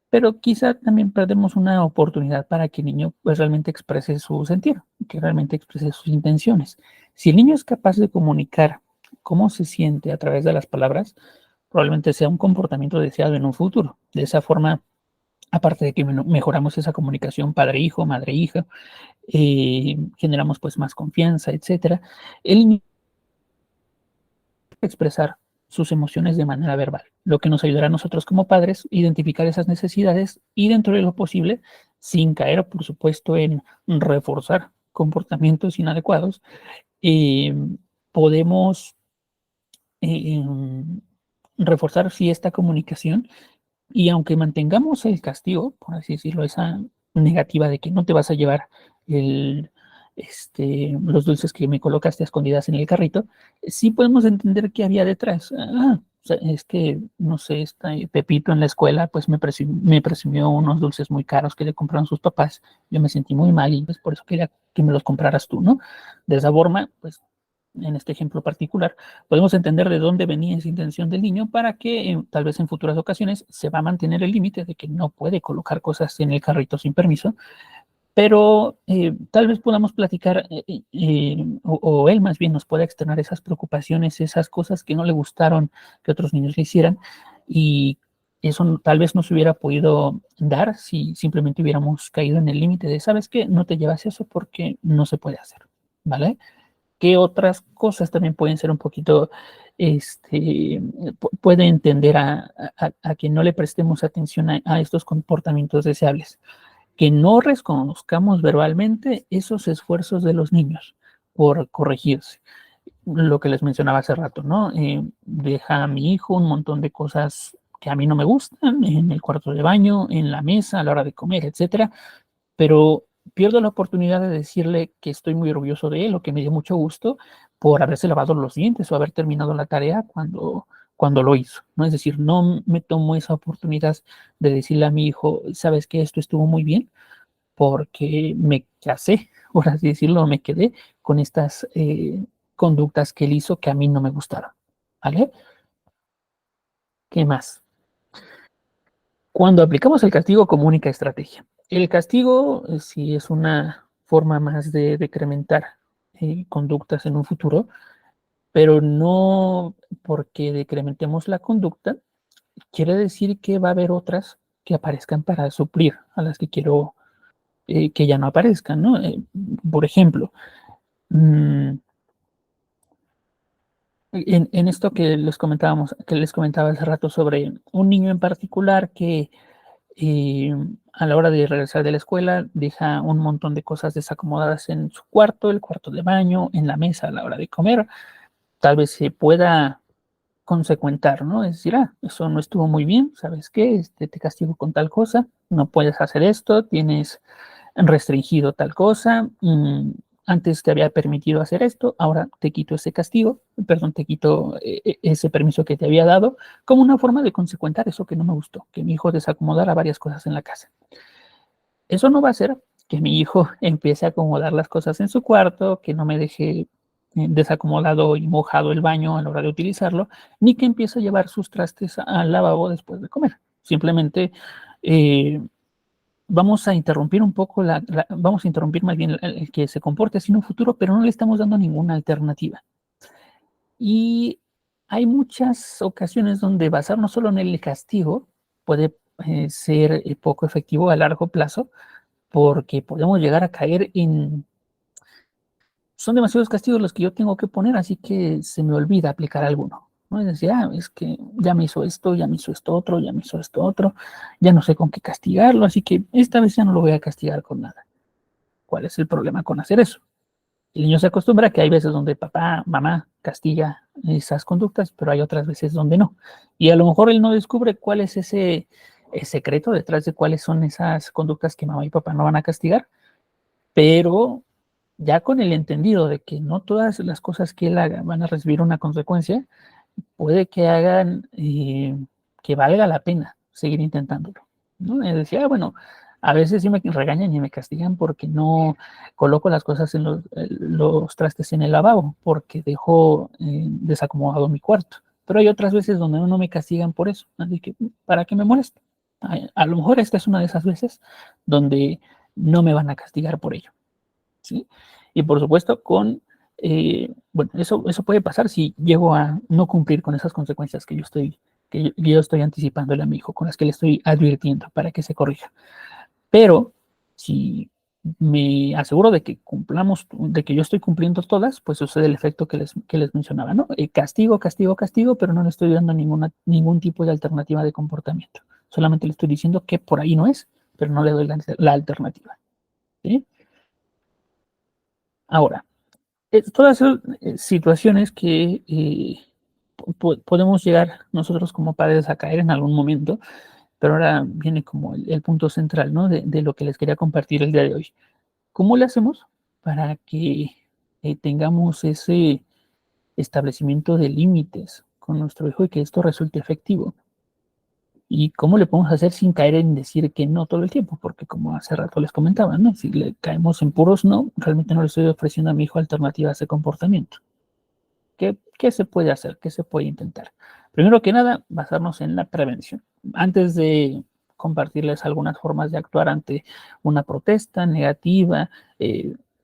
Pero quizá también perdemos una oportunidad para que el niño pues, realmente exprese su sentir, que realmente exprese sus intenciones. Si el niño es capaz de comunicar cómo se siente a través de las palabras, probablemente sea un comportamiento deseado en un futuro. De esa forma, aparte de que mejoramos esa comunicación padre-hijo, madre-hija, generamos pues más confianza, etcétera. El niño expresar sus emociones de manera verbal, lo que nos ayudará a nosotros como padres identificar esas necesidades y dentro de lo posible, sin caer, por supuesto, en reforzar comportamientos inadecuados, eh, podemos eh, reforzar sí esta comunicación y aunque mantengamos el castigo, por así decirlo, esa negativa de que no te vas a llevar el, los dulces que me colocaste a escondidas en el carrito, sí podemos entender qué había detrás. O sea, es que, no sé, Pepito en la escuela, pues me presumió unos dulces muy caros que le compraron sus papás. Yo me sentí muy mal y pues por eso quería que me los compraras tú, ¿no? De esa forma, pues en este ejemplo particular, podemos entender de dónde venía esa intención del niño para que tal vez en futuras ocasiones se va a mantener el límite de que no puede colocar cosas en el carrito sin permiso, pero tal vez podamos platicar o él más bien nos pueda externar esas preocupaciones, esas cosas que no le gustaron que otros niños le hicieran y eso tal vez no se hubiera podido dar si simplemente hubiéramos caído en el límite de, ¿sabes qué? No te llevas eso porque no se puede hacer, ¿vale? ¿Qué otras cosas también pueden ser un poquito, puede entender a que no le prestemos atención a estos comportamientos deseables? Que no reconozcamos verbalmente esos esfuerzos de los niños por corregirse. Lo que les mencionaba hace rato, ¿no? Deja a mi hijo un montón de cosas que a mí no me gustan en el cuarto de baño, en la mesa, a la hora de comer, etcétera, pero pierdo la oportunidad de decirle que estoy muy orgulloso de él o que me dio mucho gusto por haberse lavado los dientes o haber terminado la tarea cuando lo hizo, ¿no? Es decir, no me tomo esa oportunidad de decirle a mi hijo, sabes que esto estuvo muy bien porque me casé, por así decirlo, me quedé con estas conductas que él hizo que a mí no me gustaron, ¿vale? ¿Qué más? Cuando aplicamos el castigo como única estrategia. El castigo sí es una forma más de decrementar conductas en un futuro, pero no porque decrementemos la conducta, quiere decir que va a haber otras que aparezcan para suplir a las que quiero que ya no aparezcan, ¿no? Por ejemplo, mmm, en esto que les comentaba hace rato sobre un niño en particular que y a la hora de regresar de la escuela deja un montón de cosas desacomodadas en su cuarto, el cuarto de baño, en la mesa a la hora de comer. Tal vez se pueda consecuentar, ¿no? Es decir, eso no estuvo muy bien, ¿sabes qué? Te castigo con tal cosa, no puedes hacer esto, tienes restringido tal cosa, antes te había permitido hacer esto, ahora te quito ese castigo, perdón, te quito ese permiso que te había dado, como una forma de consecuentar eso que no me gustó, que mi hijo desacomodara varias cosas en la casa. Eso no va a hacer que mi hijo empiece a acomodar las cosas en su cuarto, que no me deje desacomodado y mojado el baño a la hora de utilizarlo, ni que empiece a llevar sus trastes al lavabo después de comer. Simplemente vamos a interrumpir un poco, vamos a interrumpir más bien el que se comporte así en un futuro, pero no le estamos dando ninguna alternativa. Y hay muchas ocasiones donde basarnos solo en el castigo puede ser poco efectivo a largo plazo, porque podemos llegar a caer en son demasiados castigos los que yo tengo que poner, así que se me olvida aplicar alguno. ¿No? Es decir, es que ya me hizo esto, ya me hizo esto otro, ya me hizo esto otro, ya no sé con qué castigarlo, así que esta vez ya no lo voy a castigar con nada. ¿Cuál es el problema con hacer eso? El niño se acostumbra a que hay veces donde papá, mamá castiga esas conductas, pero hay otras veces donde no. Y a lo mejor él no descubre cuál es ese secreto detrás de cuáles son esas conductas que mamá y papá no van a castigar, pero ya con el entendido de que no todas las cosas que él haga van a recibir una consecuencia, puede que hagan que valga la pena seguir intentándolo. ¿No? Es decir, bueno, a veces sí me regañan y me castigan porque no coloco las cosas en los trastes en el lavabo, porque dejo desacomodado mi cuarto. Pero hay otras veces donde no me castigan por eso, así que ¿para qué me molesta? A lo mejor esta es una de esas veces donde no me van a castigar por ello. ¿Sí? Y por supuesto, bueno, eso puede pasar si llego a no cumplir con esas consecuencias que yo estoy anticipándole a mi hijo, con las que le estoy advirtiendo para que se corrija. Pero si me aseguro de que cumplamos, de que yo estoy cumpliendo todas, pues sucede el efecto que les mencionaba, ¿no? Castigo, castigo, castigo, pero no le estoy dando ningún tipo de alternativa de comportamiento. Solamente le estoy diciendo que por ahí no es, pero no le doy la alternativa. ¿Sí? Ahora, todas son situaciones que podemos llegar nosotros como padres a caer en algún momento, pero ahora viene como el punto central, ¿no? De lo que les quería compartir el día de hoy. ¿Cómo le hacemos para que tengamos ese establecimiento de límites con nuestro hijo y que esto resulte efectivo? ¿Y cómo le podemos hacer sin caer en decir que no todo el tiempo? Porque como hace rato les comentaba, ¿no? Si le caemos en puros no, realmente no le estoy ofreciendo a mi hijo alternativas de comportamiento. ¿Qué se puede hacer? ¿Qué se puede intentar? Primero que nada, basarnos en la prevención. Antes de compartirles algunas formas de actuar ante una protesta negativa,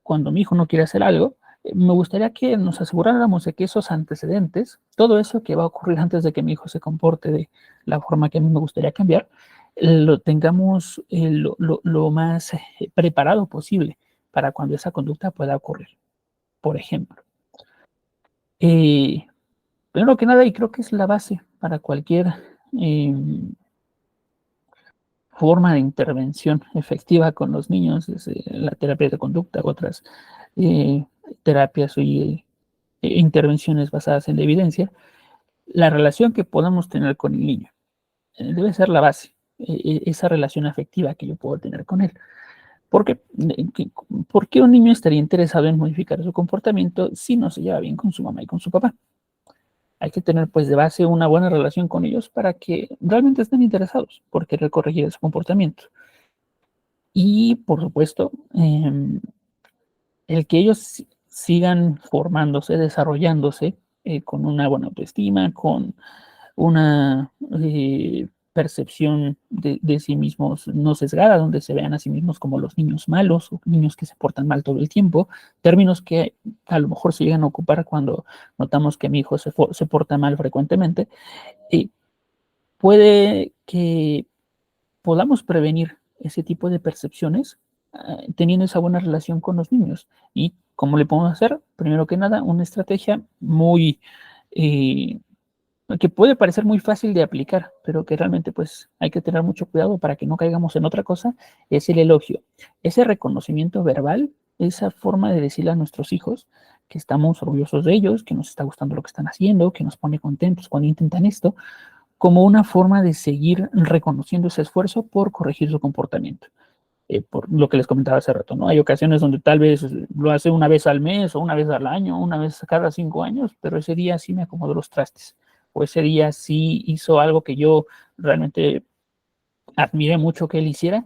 cuando mi hijo no quiere hacer algo, me gustaría que nos aseguráramos de que esos antecedentes, todo eso que va a ocurrir antes de que mi hijo se comporte de la forma que a mí me gustaría cambiar, lo tengamos lo más preparado posible para cuando esa conducta pueda ocurrir. Por ejemplo, eh, primero que nada, y creo que es la base para cualquier eh, forma de intervención efectiva con los niños, es, la terapia de conducta, otras eh, terapias y intervenciones basadas en la evidencia, la relación que podamos tener con el niño debe ser la base, esa relación afectiva que yo puedo tener con él. Porque, ¿por qué un niño estaría interesado en modificar su comportamiento si no se lleva bien con su mamá y con su papá? Hay que tener pues de base una buena relación con ellos para que realmente estén interesados por querer corregir ese comportamiento. Y por supuesto, el que ellos sigan formándose, desarrollándose con una buena autoestima, con una percepción de sí mismos no sesgada, donde se vean a sí mismos como los niños malos o niños que se portan mal todo el tiempo, términos que a lo mejor se llegan a ocupar cuando notamos que mi hijo se porta mal frecuentemente, y puede que podamos prevenir ese tipo de percepciones teniendo esa buena relación con los niños. ¿Y cómo le podemos hacer? Primero que nada, una estrategia muy eh, que puede parecer muy fácil de aplicar, pero que realmente pues hay que tener mucho cuidado para que no caigamos en otra cosa, es el elogio. Ese reconocimiento verbal, esa forma de decirle a nuestros hijos que estamos orgullosos de ellos, que nos está gustando lo que están haciendo, que nos pone contentos cuando intentan esto, como una forma de seguir reconociendo ese esfuerzo por corregir su comportamiento. Por lo que les comentaba hace rato, ¿no? Hay ocasiones donde tal vez lo hace una vez al mes o una vez al año, una vez cada 5 años, pero ese día sí me acomodó los trastes, o ese día sí hizo algo que yo realmente admiré mucho que él hiciera,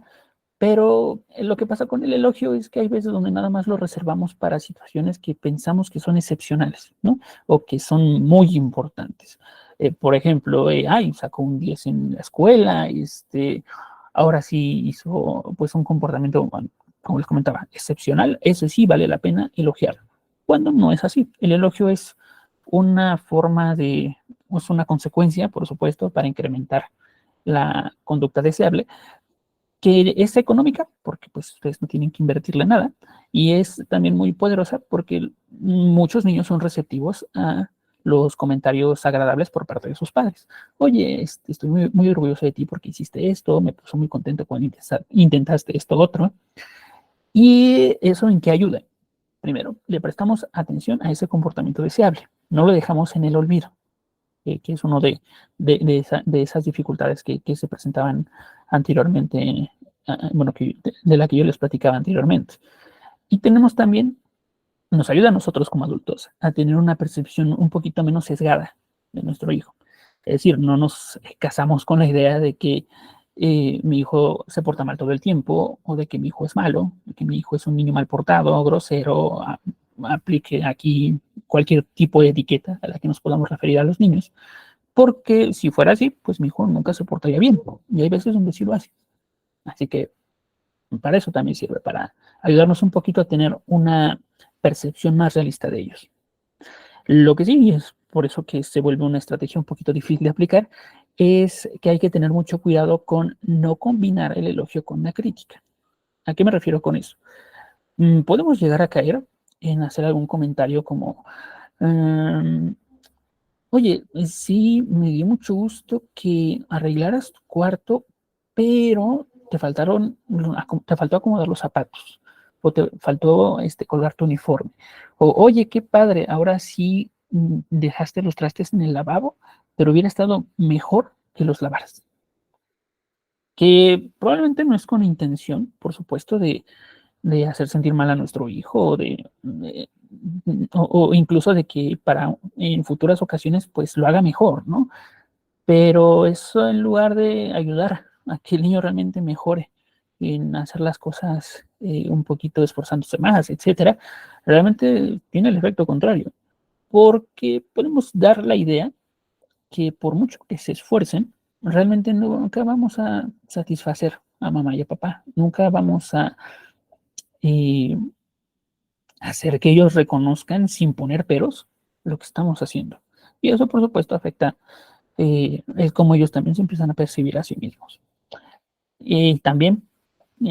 pero lo que pasa con el elogio es que hay veces donde nada más lo reservamos para situaciones que pensamos que son excepcionales, ¿no? O que son muy importantes. Por ejemplo, sacó un 10 en la escuela, ahora sí hizo pues un comportamiento, como les comentaba, excepcional. Eso sí vale la pena elogiar. Cuando no es así, el elogio es una forma de es una consecuencia, por supuesto, para incrementar la conducta deseable, que es económica, porque pues ustedes no tienen que invertirle nada, y es también muy poderosa porque muchos niños son receptivos a los comentarios agradables por parte de sus padres. Oye, estoy muy orgulloso de ti porque hiciste esto, me puso muy contento cuando intentaste esto otro. ¿Y eso en qué ayuda? Primero, le prestamos atención a ese comportamiento deseable, no lo dejamos en el olvido, que es uno de esas dificultades que se presentaban anteriormente, bueno, de la que yo les platicaba anteriormente. Y tenemos también, nos ayuda a nosotros como adultos a tener una percepción un poquito menos sesgada de nuestro hijo. Es decir, no nos casamos con la idea de que mi hijo se porta mal todo el tiempo, o de que mi hijo es malo, de que mi hijo es un niño mal portado, grosero, aplique aquí cualquier tipo de etiqueta a la que nos podamos referir a los niños, porque si fuera así, pues mi hijo nunca se portaría bien, y hay veces donde sí lo hace. Así que para eso también sirve, para ayudarnos un poquito a tener una percepción más realista de ellos. Lo que sí, y es por eso que se vuelve una estrategia un poquito difícil de aplicar, es que hay que tener mucho cuidado con no combinar el elogio con la crítica. ¿A qué me refiero con eso? Podemos llegar a caer en hacer algún comentario como, oye, sí, me dio mucho gusto que arreglaras tu cuarto, pero te faltó acomodar los zapatos, o te faltó colgar tu uniforme. O, oye, qué padre, ahora sí dejaste los trastes en el lavabo, pero hubiera estado mejor que los lavaras. Que probablemente no es con intención, por supuesto, de hacer sentir mal a nuestro hijo, o incluso de que para en futuras ocasiones pues lo haga mejor, ¿no? Pero eso, en lugar de ayudar a que el niño realmente mejore en hacer las cosas un poquito esforzándose más, etcétera, realmente tiene el efecto contrario, porque podemos dar la idea que por mucho que se esfuercen, realmente nunca vamos a satisfacer a mamá y a papá, nunca vamos a eh, hacer que ellos reconozcan sin poner peros lo que estamos haciendo. Y eso, por supuesto, afecta es como ellos también se empiezan a percibir a sí mismos. Y también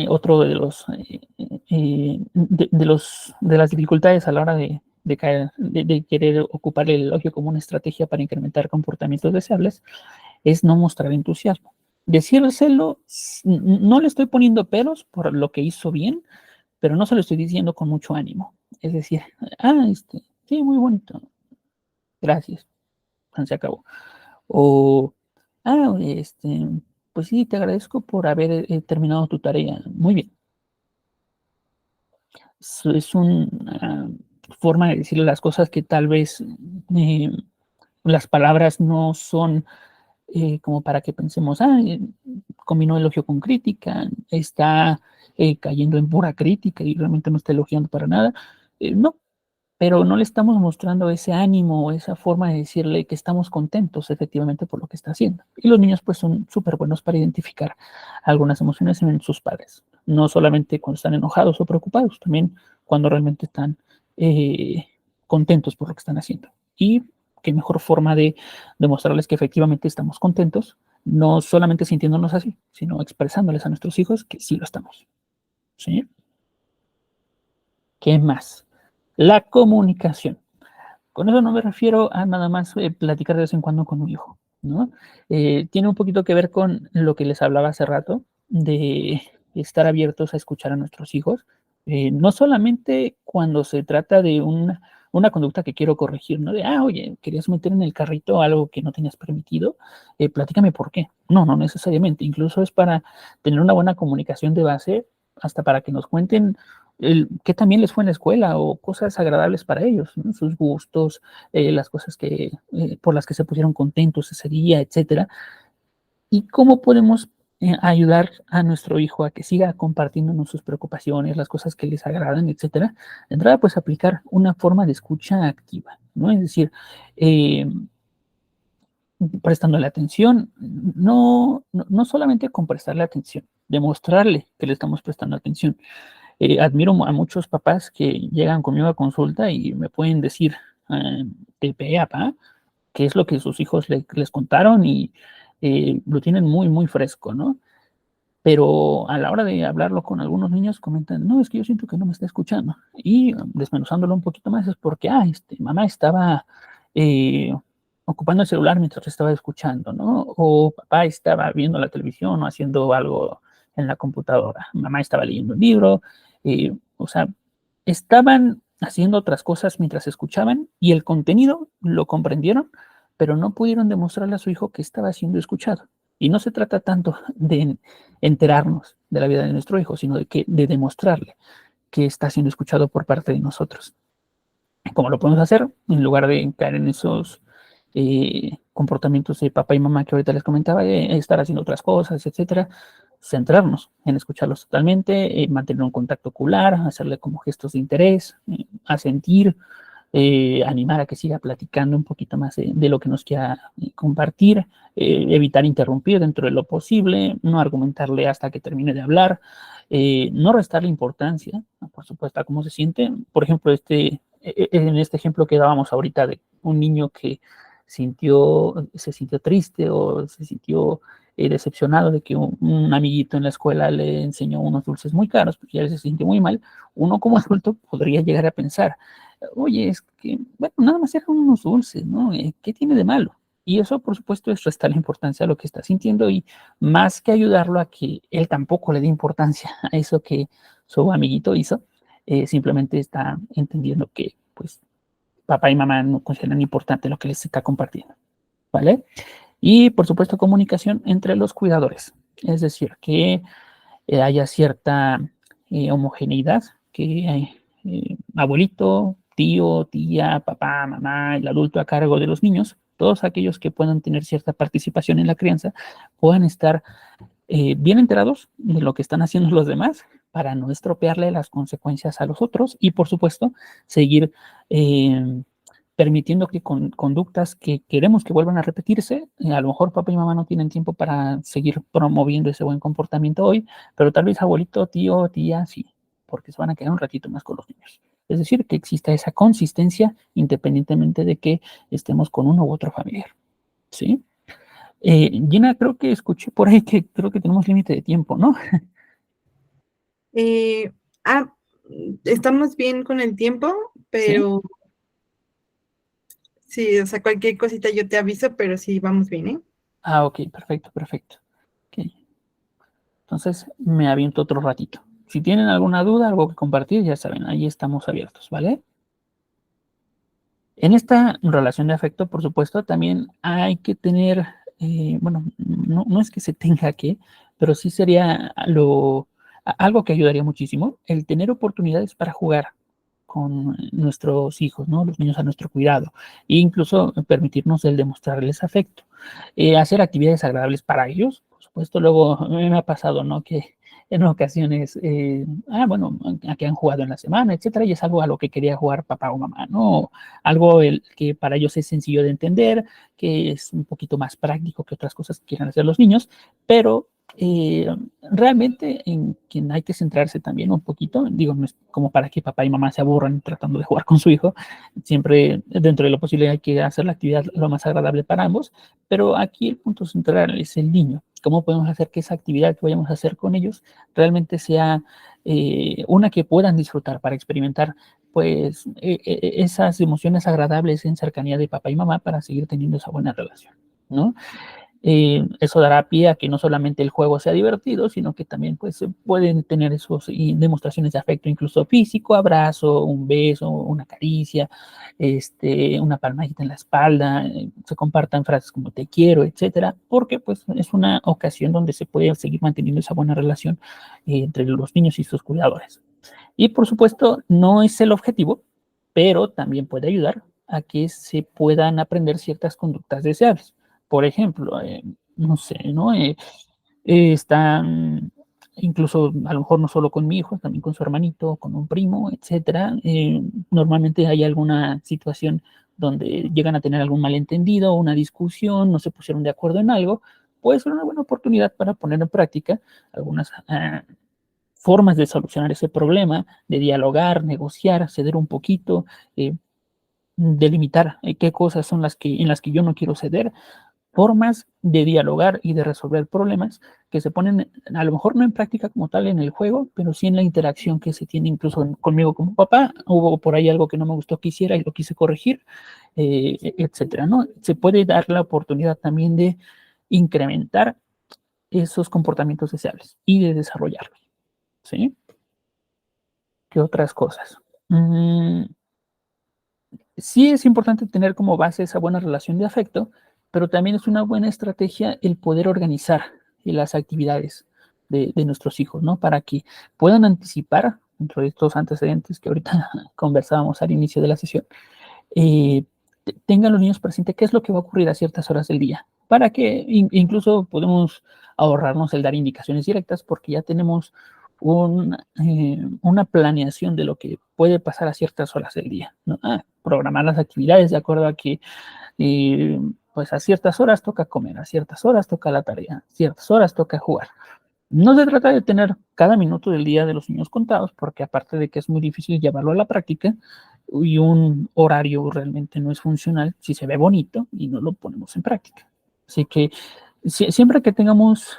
otro de las dificultades a la hora de querer ocupar el elogio como una estrategia para incrementar comportamientos deseables es no mostrar entusiasmo. Decírselo, no le estoy poniendo peros por lo que hizo bien, pero no se lo estoy diciendo con mucho ánimo. Es decir, sí, muy bonito, gracias, se acabó. O, pues sí, te agradezco por haber terminado tu tarea. Muy bien. Es una forma de decirle las cosas que tal vez las palabras no son como para que pensemos, combinó elogio con crítica, está cayendo en pura crítica y realmente no está elogiando para nada. No, pero no le estamos mostrando ese ánimo o esa forma de decirle que estamos contentos efectivamente por lo que está haciendo. Y los niños pues son súper buenos para identificar algunas emociones en sus padres, no solamente cuando están enojados o preocupados, también cuando realmente están contentos por lo que están haciendo. Y qué mejor forma de demostrarles que efectivamente estamos contentos, no solamente sintiéndonos así, sino expresándoles a nuestros hijos que sí lo estamos. ¿Sí? ¿Qué más? La comunicación. Con eso no me refiero a nada más platicar de vez en cuando con un hijo, ¿no? Tiene un poquito que ver con lo que les hablaba hace rato, de estar abiertos a escuchar a nuestros hijos, no solamente cuando se trata de una conducta que quiero corregir, ¿no? De, oye, querías meter en el carrito algo que no tenías permitido, platícame por qué. No, no necesariamente, incluso es para tener una buena comunicación de base, hasta para que nos cuenten qué también les fue en la escuela o cosas agradables para ellos, ¿no? Sus gustos, las cosas por las que se pusieron contentos ese día, etcétera. Y cómo podemos ayudar a nuestro hijo a que siga compartiéndonos sus preocupaciones, las cosas que les agradan, etcétera. De entrada, pues aplicar una forma de escucha activa, ¿no? Es decir, prestándole atención, no solamente con prestarle atención, demostrarle que le estamos prestando atención. Admiro a muchos papás que llegan conmigo a consulta y me pueden decir de pe a pa qué es lo que sus hijos les contaron y lo tienen muy, muy fresco, ¿no? Pero a la hora de hablarlo con algunos niños comentan, no, es que yo siento que no me está escuchando. Y desmenuzándolo un poquito más es porque, mamá estaba eh, ocupando el celular mientras estaba escuchando, ¿no? O papá estaba viendo la televisión o haciendo algo en la computadora. Mamá estaba leyendo un libro. O sea, estaban haciendo otras cosas mientras escuchaban y el contenido lo comprendieron, pero no pudieron demostrarle a su hijo que estaba siendo escuchado. Y no se trata tanto de enterarnos de la vida de nuestro hijo, sino de demostrarle que está siendo escuchado por parte de nosotros. ¿Cómo lo podemos hacer? En lugar de caer en esos comportamientos de papá y mamá que ahorita les comentaba, de estar haciendo otras cosas, etcétera, centrarnos en escucharlos totalmente, mantener un contacto ocular, hacerle como gestos de interés, asentir, animar a que siga platicando un poquito más de lo que nos quiera compartir, evitar interrumpir dentro de lo posible, no argumentarle hasta que termine de hablar, no restarle importancia, por supuesto, a cómo se siente. Por ejemplo, en este ejemplo que dábamos ahorita de un niño que se sintió triste o se sintió decepcionado de que un amiguito en la escuela le enseñó unos dulces muy caros, porque ya se sintió muy mal, uno como adulto podría llegar a pensar, oye, es que, bueno, nada más eran unos dulces, ¿no? ¿Qué tiene de malo? Y eso, por supuesto, es restar la importancia a lo que está sintiendo y más que ayudarlo a que él tampoco le dé importancia a eso que su amiguito hizo, simplemente está entendiendo que, pues, papá y mamá no consideran importante lo que les está compartiendo, ¿vale? Y, por supuesto, comunicación entre los cuidadores, es decir, que haya cierta homogeneidad, que abuelito, tío, tía, papá, mamá, el adulto a cargo de los niños, todos aquellos que puedan tener cierta participación en la crianza, puedan estar bien enterados de lo que están haciendo los demás para no estropearle las consecuencias a los otros y, por supuesto, seguir permitiendo que conductas que queremos que vuelvan a repetirse, a lo mejor papá y mamá no tienen tiempo para seguir promoviendo ese buen comportamiento hoy, pero tal vez abuelito, tío, tía, sí, porque se van a quedar un ratito más con los niños. Es decir, que exista esa consistencia independientemente de que estemos con uno u otro familiar. ¿Sí? Gina, creo que escuché por ahí que creo que tenemos límite de tiempo, ¿no? Eh, ah, estamos bien con el tiempo, Sí. pero sí, o sea, cualquier cosita yo te aviso, pero sí, vamos bien, ¿eh? Ok, perfecto, perfecto. Ok, entonces me aviento otro ratito. Si tienen alguna duda, algo que compartir, ya saben, ahí estamos abiertos, ¿vale? En esta relación de afecto, por supuesto, también hay que tener, bueno, no es que se tenga que, pero sí sería algo que ayudaría muchísimo, el tener oportunidades para jugar con nuestros hijos, ¿no? Los niños a nuestro cuidado, e incluso permitirnos el demostrarles afecto, hacer actividades agradables para ellos, por supuesto, luego me ha pasado, ¿no? Que en ocasiones, bueno, a que han jugado en la semana, etcétera, y es algo a lo que quería jugar papá o mamá, ¿no? Algo que para ellos es sencillo de entender, que es un poquito más práctico que otras cosas que quieran hacer los niños, pero realmente en quien hay que centrarse también un poquito, digo, no es como para que papá y mamá se aburran tratando de jugar con su hijo, siempre dentro de lo posible hay que hacer la actividad lo más agradable para ambos, pero aquí el punto central es el niño. ¿Cómo podemos hacer que esa actividad que vayamos a hacer con ellos realmente sea una que puedan disfrutar para experimentar pues esas emociones agradables en cercanía de papá y mamá para seguir teniendo esa buena relación, ¿no? Eso dará pie a que no solamente el juego sea divertido, sino que también pues, se pueden tener esos demostraciones de afecto, incluso físico, abrazo, un beso, una caricia, una palmadita en la espalda, se compartan frases como te quiero, etcétera, porque pues es una ocasión donde se puede seguir manteniendo esa buena relación entre los niños y sus cuidadores. Y por supuesto, no es el objetivo, pero también puede ayudar a que se puedan aprender ciertas conductas deseables. Por ejemplo, no sé, ¿no? Están incluso a lo mejor no solo con mi hijo, también con su hermanito, con un primo, etcétera. Normalmente hay alguna situación donde llegan a tener algún malentendido, una discusión, no se pusieron de acuerdo en algo, puede ser una buena oportunidad para poner en práctica algunas formas de solucionar ese problema, de dialogar, negociar, ceder un poquito, delimitar qué cosas son en las que yo no quiero ceder, formas de dialogar y de resolver problemas que se ponen a lo mejor no en práctica como tal en el juego, pero sí en la interacción que se tiene incluso conmigo como papá. Hubo por ahí algo que no me gustó que hiciera y lo quise corregir, etcétera, ¿no? Se puede dar la oportunidad también de incrementar esos comportamientos deseables y de desarrollarlos, ¿sí? ¿Qué otras cosas? Sí es importante tener como base esa buena relación de afecto, pero también es una buena estrategia el poder organizar las actividades de nuestros hijos, ¿no? Para que puedan anticipar, dentro de estos antecedentes que ahorita conversábamos al inicio de la sesión, eh, tengan los niños presente qué es lo que va a ocurrir a ciertas horas del día, para que incluso podemos ahorrarnos el dar indicaciones directas porque ya tenemos una planeación de lo que puede pasar a ciertas horas del día, ¿no? Programar las actividades de acuerdo a que pues a ciertas horas toca comer, a ciertas horas toca la tarea, a ciertas horas toca jugar. No se trata de tener cada minuto del día de los niños contados, porque aparte de que es muy difícil llevarlo a la práctica, y un horario realmente no es funcional si se ve bonito y no lo ponemos en práctica. Así que siempre que tengamos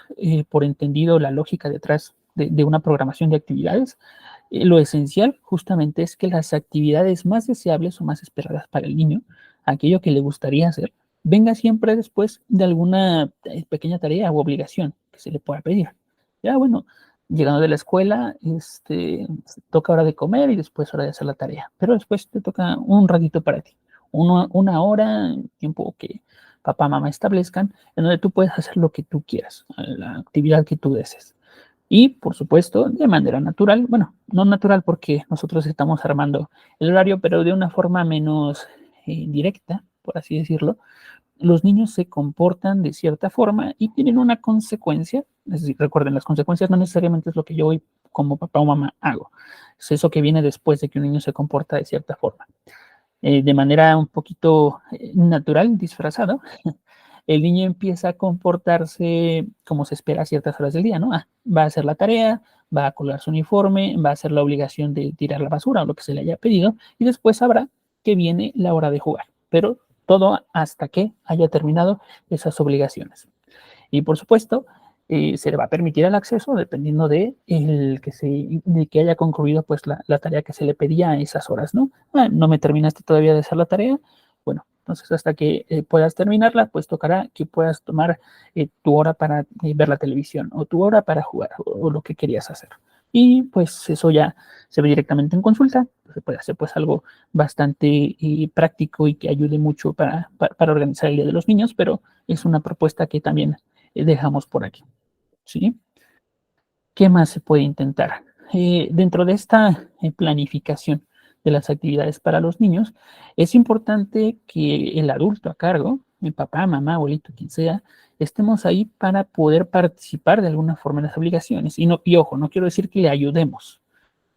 por entendido la lógica detrás de una programación de actividades, lo esencial justamente es que las actividades más deseables o más esperadas para el niño, aquello que le gustaría hacer, venga siempre después de alguna pequeña tarea o obligación que se le pueda pedir. Ya, bueno, llegando de la escuela, toca hora de comer y después hora de hacer la tarea, pero después te toca un ratito para ti, una hora, tiempo que papá, mamá establezcan, en donde tú puedes hacer lo que tú quieras, la actividad que tú desees. Y, por supuesto, de manera natural, bueno, no natural porque nosotros estamos armando el horario, pero de una forma menos directa, por así decirlo, los niños se comportan de cierta forma y tienen una consecuencia. Es decir, recuerden, las consecuencias no necesariamente es lo que yo hoy como papá o mamá hago, es eso que viene después de que un niño se comporta de cierta forma. De manera un poquito natural, disfrazado, el niño empieza a comportarse como se espera a ciertas horas del día, ¿no? Va a hacer la tarea, va a colgar su uniforme, va a hacer la obligación de tirar la basura o lo que se le haya pedido, y después sabrá que viene la hora de jugar, pero todo hasta que haya terminado esas obligaciones. Y por supuesto, se le va a permitir el acceso dependiendo de que haya concluido pues la tarea que se le pedía a esas horas, ¿no? No me terminaste todavía de hacer la tarea, bueno, entonces hasta que puedas terminarla, pues tocará que puedas tomar tu hora para ver la televisión o tu hora para jugar o lo que querías hacer. Y pues eso ya se ve directamente en consulta, se puede hacer pues algo bastante práctico y que ayude mucho para organizar el Día de los Niños, pero es una propuesta que también dejamos por aquí, ¿sí? ¿Qué más se puede intentar? Dentro de esta planificación de las actividades para los niños, es importante que el adulto a cargo, mi papá, mamá, abuelito, quien sea, estemos ahí para poder participar de alguna forma en las obligaciones. Y ojo, no quiero decir que le ayudemos,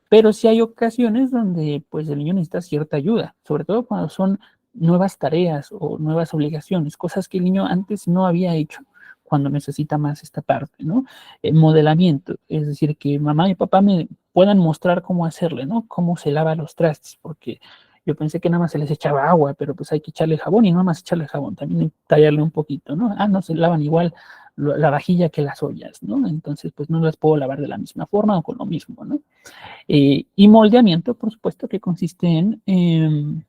pero sí hay ocasiones donde pues el niño necesita cierta ayuda, sobre todo cuando son nuevas tareas o nuevas obligaciones, cosas que el niño antes no había hecho cuando necesita más esta parte, ¿no? Modelamiento, es decir, que mamá y papá me puedan mostrar cómo hacerle, ¿no? Cómo se lava los trastes, porque yo pensé que nada más se les echaba agua, pero pues hay que echarle jabón y no más echarle jabón, también tallarle un poquito, ¿no? No se lavan igual la vajilla que las ollas, ¿no? Entonces, pues no las puedo lavar de la misma forma o con lo mismo, ¿no? Y moldeamiento, por supuesto, que consiste en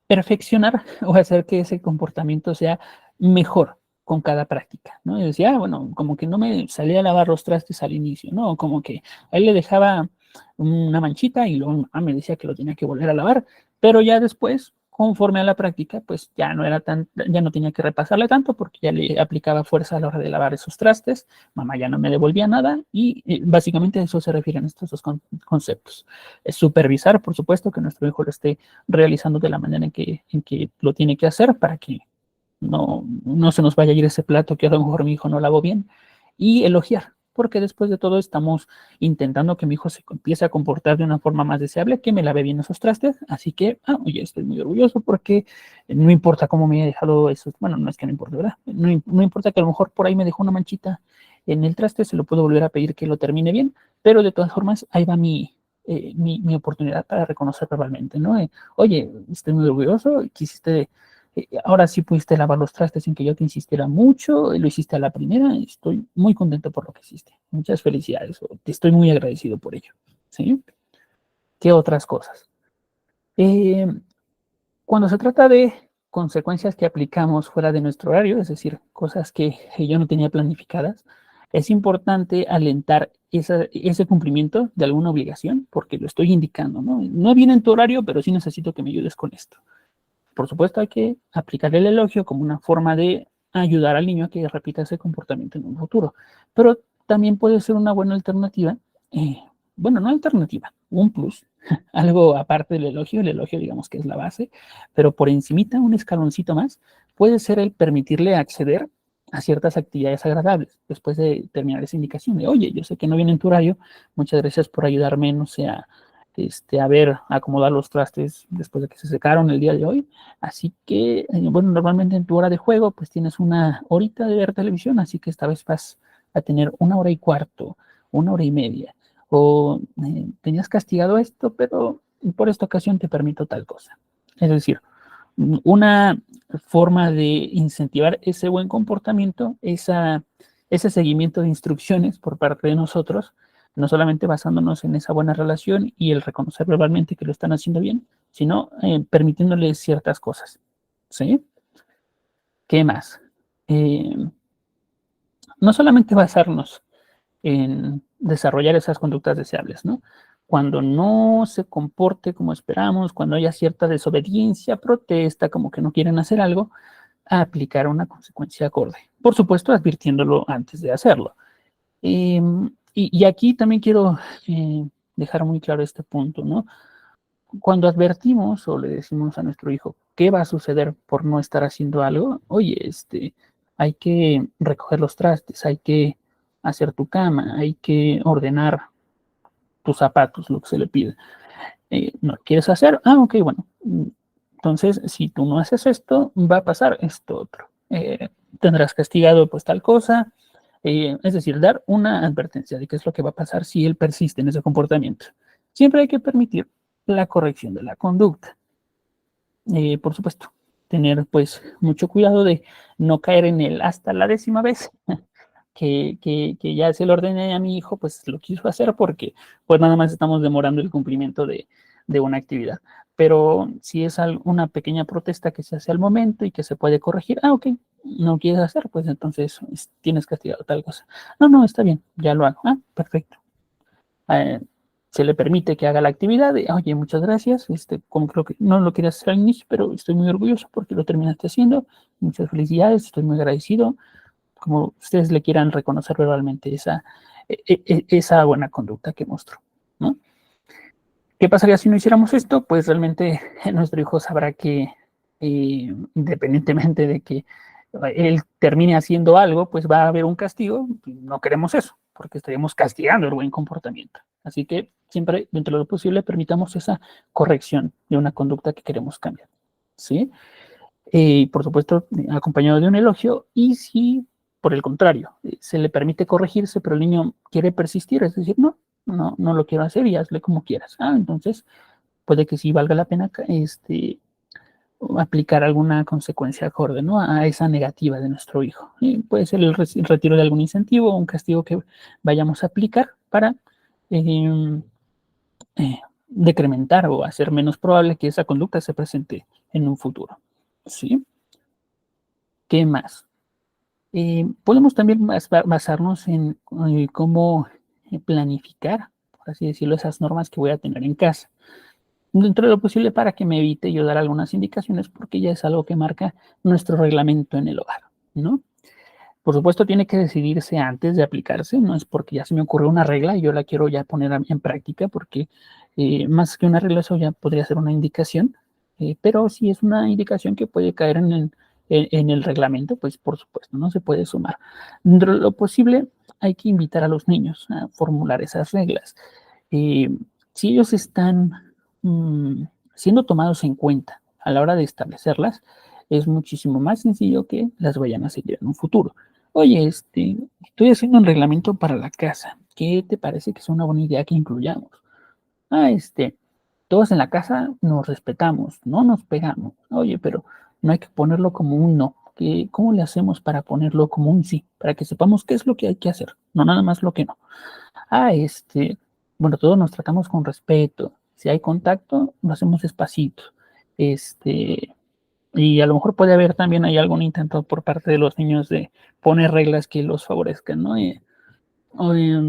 perfeccionar o hacer que ese comportamiento sea mejor con cada práctica, ¿no? Y decía, bueno, como que no me salía a lavar los trastes al inicio, ¿no? Como que a él le dejaba una manchita y luego me decía que lo tenía que volver a lavar, pero ya después, conforme a la práctica, pues ya no tenía que repasarle tanto porque ya le aplicaba fuerza a la hora de lavar esos trastes, mamá ya no me devolvía nada y básicamente a eso se refieren estos dos conceptos. Es supervisar, por supuesto, que nuestro hijo lo esté realizando de la manera en que lo tiene que hacer para que no se nos vaya a ir ese plato que a lo mejor mi hijo no lavó bien, y elogiar, porque después de todo estamos intentando que mi hijo se empiece a comportar de una forma más deseable, que me lave bien esos trastes, así que, oye, estoy muy orgulloso porque no importa cómo me haya dejado eso, bueno, no es que no importa, ¿verdad? No importa que a lo mejor por ahí me dejó una manchita en el traste, se lo puedo volver a pedir que lo termine bien, pero de todas formas, ahí va mi oportunidad para reconocer verbalmente, ¿no? Oye, estoy muy orgulloso, quisiste, ahora sí pudiste lavar los trastes sin que yo te insistiera mucho, lo hiciste a la primera, estoy muy contento por lo que hiciste. Muchas felicidades, te estoy muy agradecido por ello, ¿sí? ¿Qué otras cosas? Eh, Cuando se trata de consecuencias que aplicamos fuera de nuestro horario, es decir, cosas que yo no tenía planificadas, es importante alentar ese cumplimiento de alguna obligación, porque lo estoy indicando, ¿no? No viene en tu horario, pero sí necesito que me ayudes con esto. Por supuesto, hay que aplicar el elogio como una forma de ayudar al niño a que repita ese comportamiento en un futuro. Pero también puede ser una buena alternativa, bueno, no alternativa, un plus, algo aparte del elogio, el elogio digamos que es la base, pero por encimita, un escaloncito más, puede ser el permitirle acceder a ciertas actividades agradables después de terminar esa indicación de, oye, yo sé que no viene en tu horario, muchas gracias por ayudarme, no sé, a ver, acomodar los trastes después de que se secaron el día de hoy. Así que, bueno, normalmente en tu hora de juego, pues tienes una horita de ver televisión, así que esta vez vas a tener 1 hora y cuarto, 1 hora y media. O tenías castigado esto, pero por esta ocasión te permito tal cosa. Es decir, una forma de incentivar ese buen comportamiento, ese seguimiento de instrucciones por parte de nosotros, no solamente basándonos en esa buena relación y el reconocer verbalmente que lo están haciendo bien, sino permitiéndoles ciertas cosas. ¿Sí? ¿Qué más? Eh, no solamente basarnos en desarrollar esas conductas deseables, ¿no? Cuando no se comporte como esperamos, cuando haya cierta desobediencia, protesta, como que no quieren hacer algo, a aplicar una consecuencia acorde. Por supuesto, advirtiéndolo antes de hacerlo. Y aquí también quiero dejar muy claro este punto, ¿no? Cuando advertimos o le decimos a nuestro hijo qué va a suceder por no estar haciendo algo, oye, hay que recoger los trastes, hay que hacer tu cama, hay que ordenar tus zapatos, lo que se le pide. ¿No quieres hacer? Ah, ok, bueno. Entonces, si tú no haces esto, va a pasar esto otro. Tendrás castigado pues tal cosa. Es decir, dar una advertencia de qué es lo que va a pasar si él persiste en ese comportamiento. Siempre hay que permitir la corrección de la conducta. Por supuesto, tener pues mucho cuidado de no caer en el hasta la 10ª vez que ya se lo ordené a mi hijo, pues lo quiso hacer porque pues nada más estamos demorando el cumplimiento de una actividad. Pero si es una pequeña protesta que se hace al momento y que se puede corregir, ok, no quieres hacer, pues entonces tienes castigado tal cosa. No, está bien, ya lo hago. Perfecto. Se le permite que haga la actividad. Oye, muchas gracias. Como creo que no lo querías hacer al inicio, pero estoy muy orgulloso porque lo terminaste haciendo. Muchas felicidades, estoy muy agradecido. Como ustedes le quieran reconocer verbalmente esa buena conducta que mostró, ¿no? ¿Qué pasaría si no hiciéramos esto? Pues realmente nuestro hijo sabrá que independientemente de que él termine haciendo algo, pues va a haber un castigo. No queremos eso, porque estaríamos castigando el buen comportamiento. Así que siempre, dentro de lo posible, permitamos esa corrección de una conducta que queremos cambiar, ¿sí? Por supuesto, acompañado de un elogio, y si, por el contrario, se le permite corregirse, pero el niño quiere persistir, es decir, no lo quiero hacer y hazle como quieras. Entonces, puede que sí valga la pena aplicar alguna consecuencia acorde, ¿no? A esa negativa de nuestro hijo. Puede ser el retiro de algún incentivo o un castigo que vayamos a aplicar para decrementar o hacer menos probable que esa conducta se presente en un futuro. ¿Sí? ¿Qué más? Podemos también basarnos en cómo planificar, por así decirlo, esas normas que voy a tener en casa. Dentro de lo posible para que me evite yo dar algunas indicaciones, porque ya es algo que marca nuestro reglamento en el hogar, ¿no? Por supuesto, tiene que decidirse antes de aplicarse, no es porque ya se me ocurrió una regla y yo la quiero ya poner en práctica, porque más que una regla, eso ya podría ser una indicación, pero si es una indicación que puede caer en el reglamento, pues por supuesto, no se puede sumar. Dentro de lo posible, hay que invitar a los niños a formular esas reglas. Si ellos están siendo tomados en cuenta a la hora de establecerlas, es muchísimo más sencillo que las vayan a seguir en un futuro. Oye, estoy haciendo un reglamento para la casa. ¿Qué te parece que es una buena idea que incluyamos? Todos en la casa nos respetamos, no nos pegamos. Oye, pero no hay que ponerlo como un no. ¿Cómo le hacemos para ponerlo como un sí? Para que sepamos qué es lo que hay que hacer, no nada más lo que no. Ah, bueno, todos nos tratamos con respeto. Si hay contacto, lo hacemos despacito. Y a lo mejor puede haber también hay algún intento por parte de los niños de poner reglas que los favorezcan, ¿no?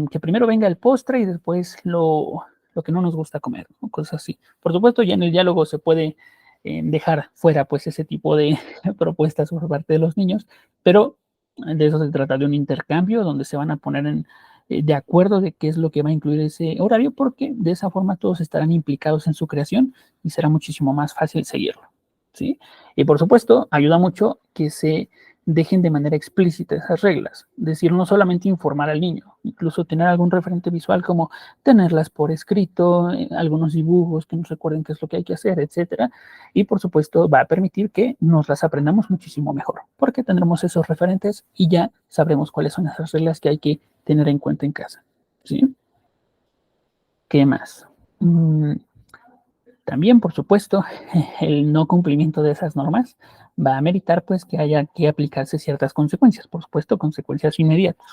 Que primero venga el postre y después lo que no nos gusta comer, ¿no? Cosas así. Por supuesto, ya en el diálogo se puede dejar fuera pues ese tipo de propuestas por parte de los niños, pero de eso se trata, de un intercambio donde se van a poner de acuerdo de qué es lo que va a incluir ese horario, porque de esa forma todos estarán implicados en su creación y será muchísimo más fácil seguirlo, ¿sí? Y por supuesto, ayuda mucho que se dejen de manera explícita esas reglas. Es decir, no solamente informar al niño, incluso tener algún referente visual como tenerlas por escrito, algunos dibujos que nos recuerden qué es lo que hay que hacer, etcétera. Y por supuesto va a permitir que nos las aprendamos muchísimo mejor, porque tendremos esos referentes y ya sabremos cuáles son esas reglas que hay que tener en cuenta en casa, ¿sí? ¿Qué más? También, por supuesto, el no cumplimiento de esas normas va a meritar pues que haya que aplicarse ciertas consecuencias, por supuesto, consecuencias inmediatas.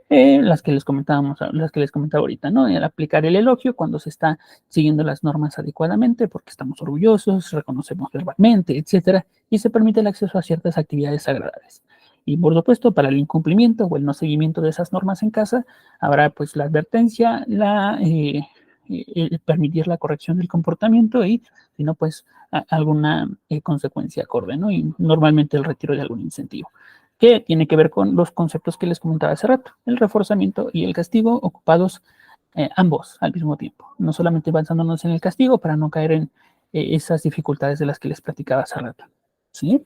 Las que les comentaba ahorita, ¿no? El aplicar el elogio cuando se está siguiendo las normas adecuadamente, porque estamos orgullosos, reconocemos verbalmente, etcétera, y se permite el acceso a ciertas actividades agradables. Y por supuesto, para el incumplimiento o el no seguimiento de esas normas en casa, habrá pues la advertencia, permitir la corrección del comportamiento y, si no, pues alguna consecuencia acorde, ¿no? Y normalmente el retiro de algún incentivo, que tiene que ver con los conceptos que les comentaba hace rato, el reforzamiento y el castigo ocupados ambos al mismo tiempo, no solamente basándonos en el castigo para no caer en esas dificultades de las que les platicaba hace rato, ¿sí?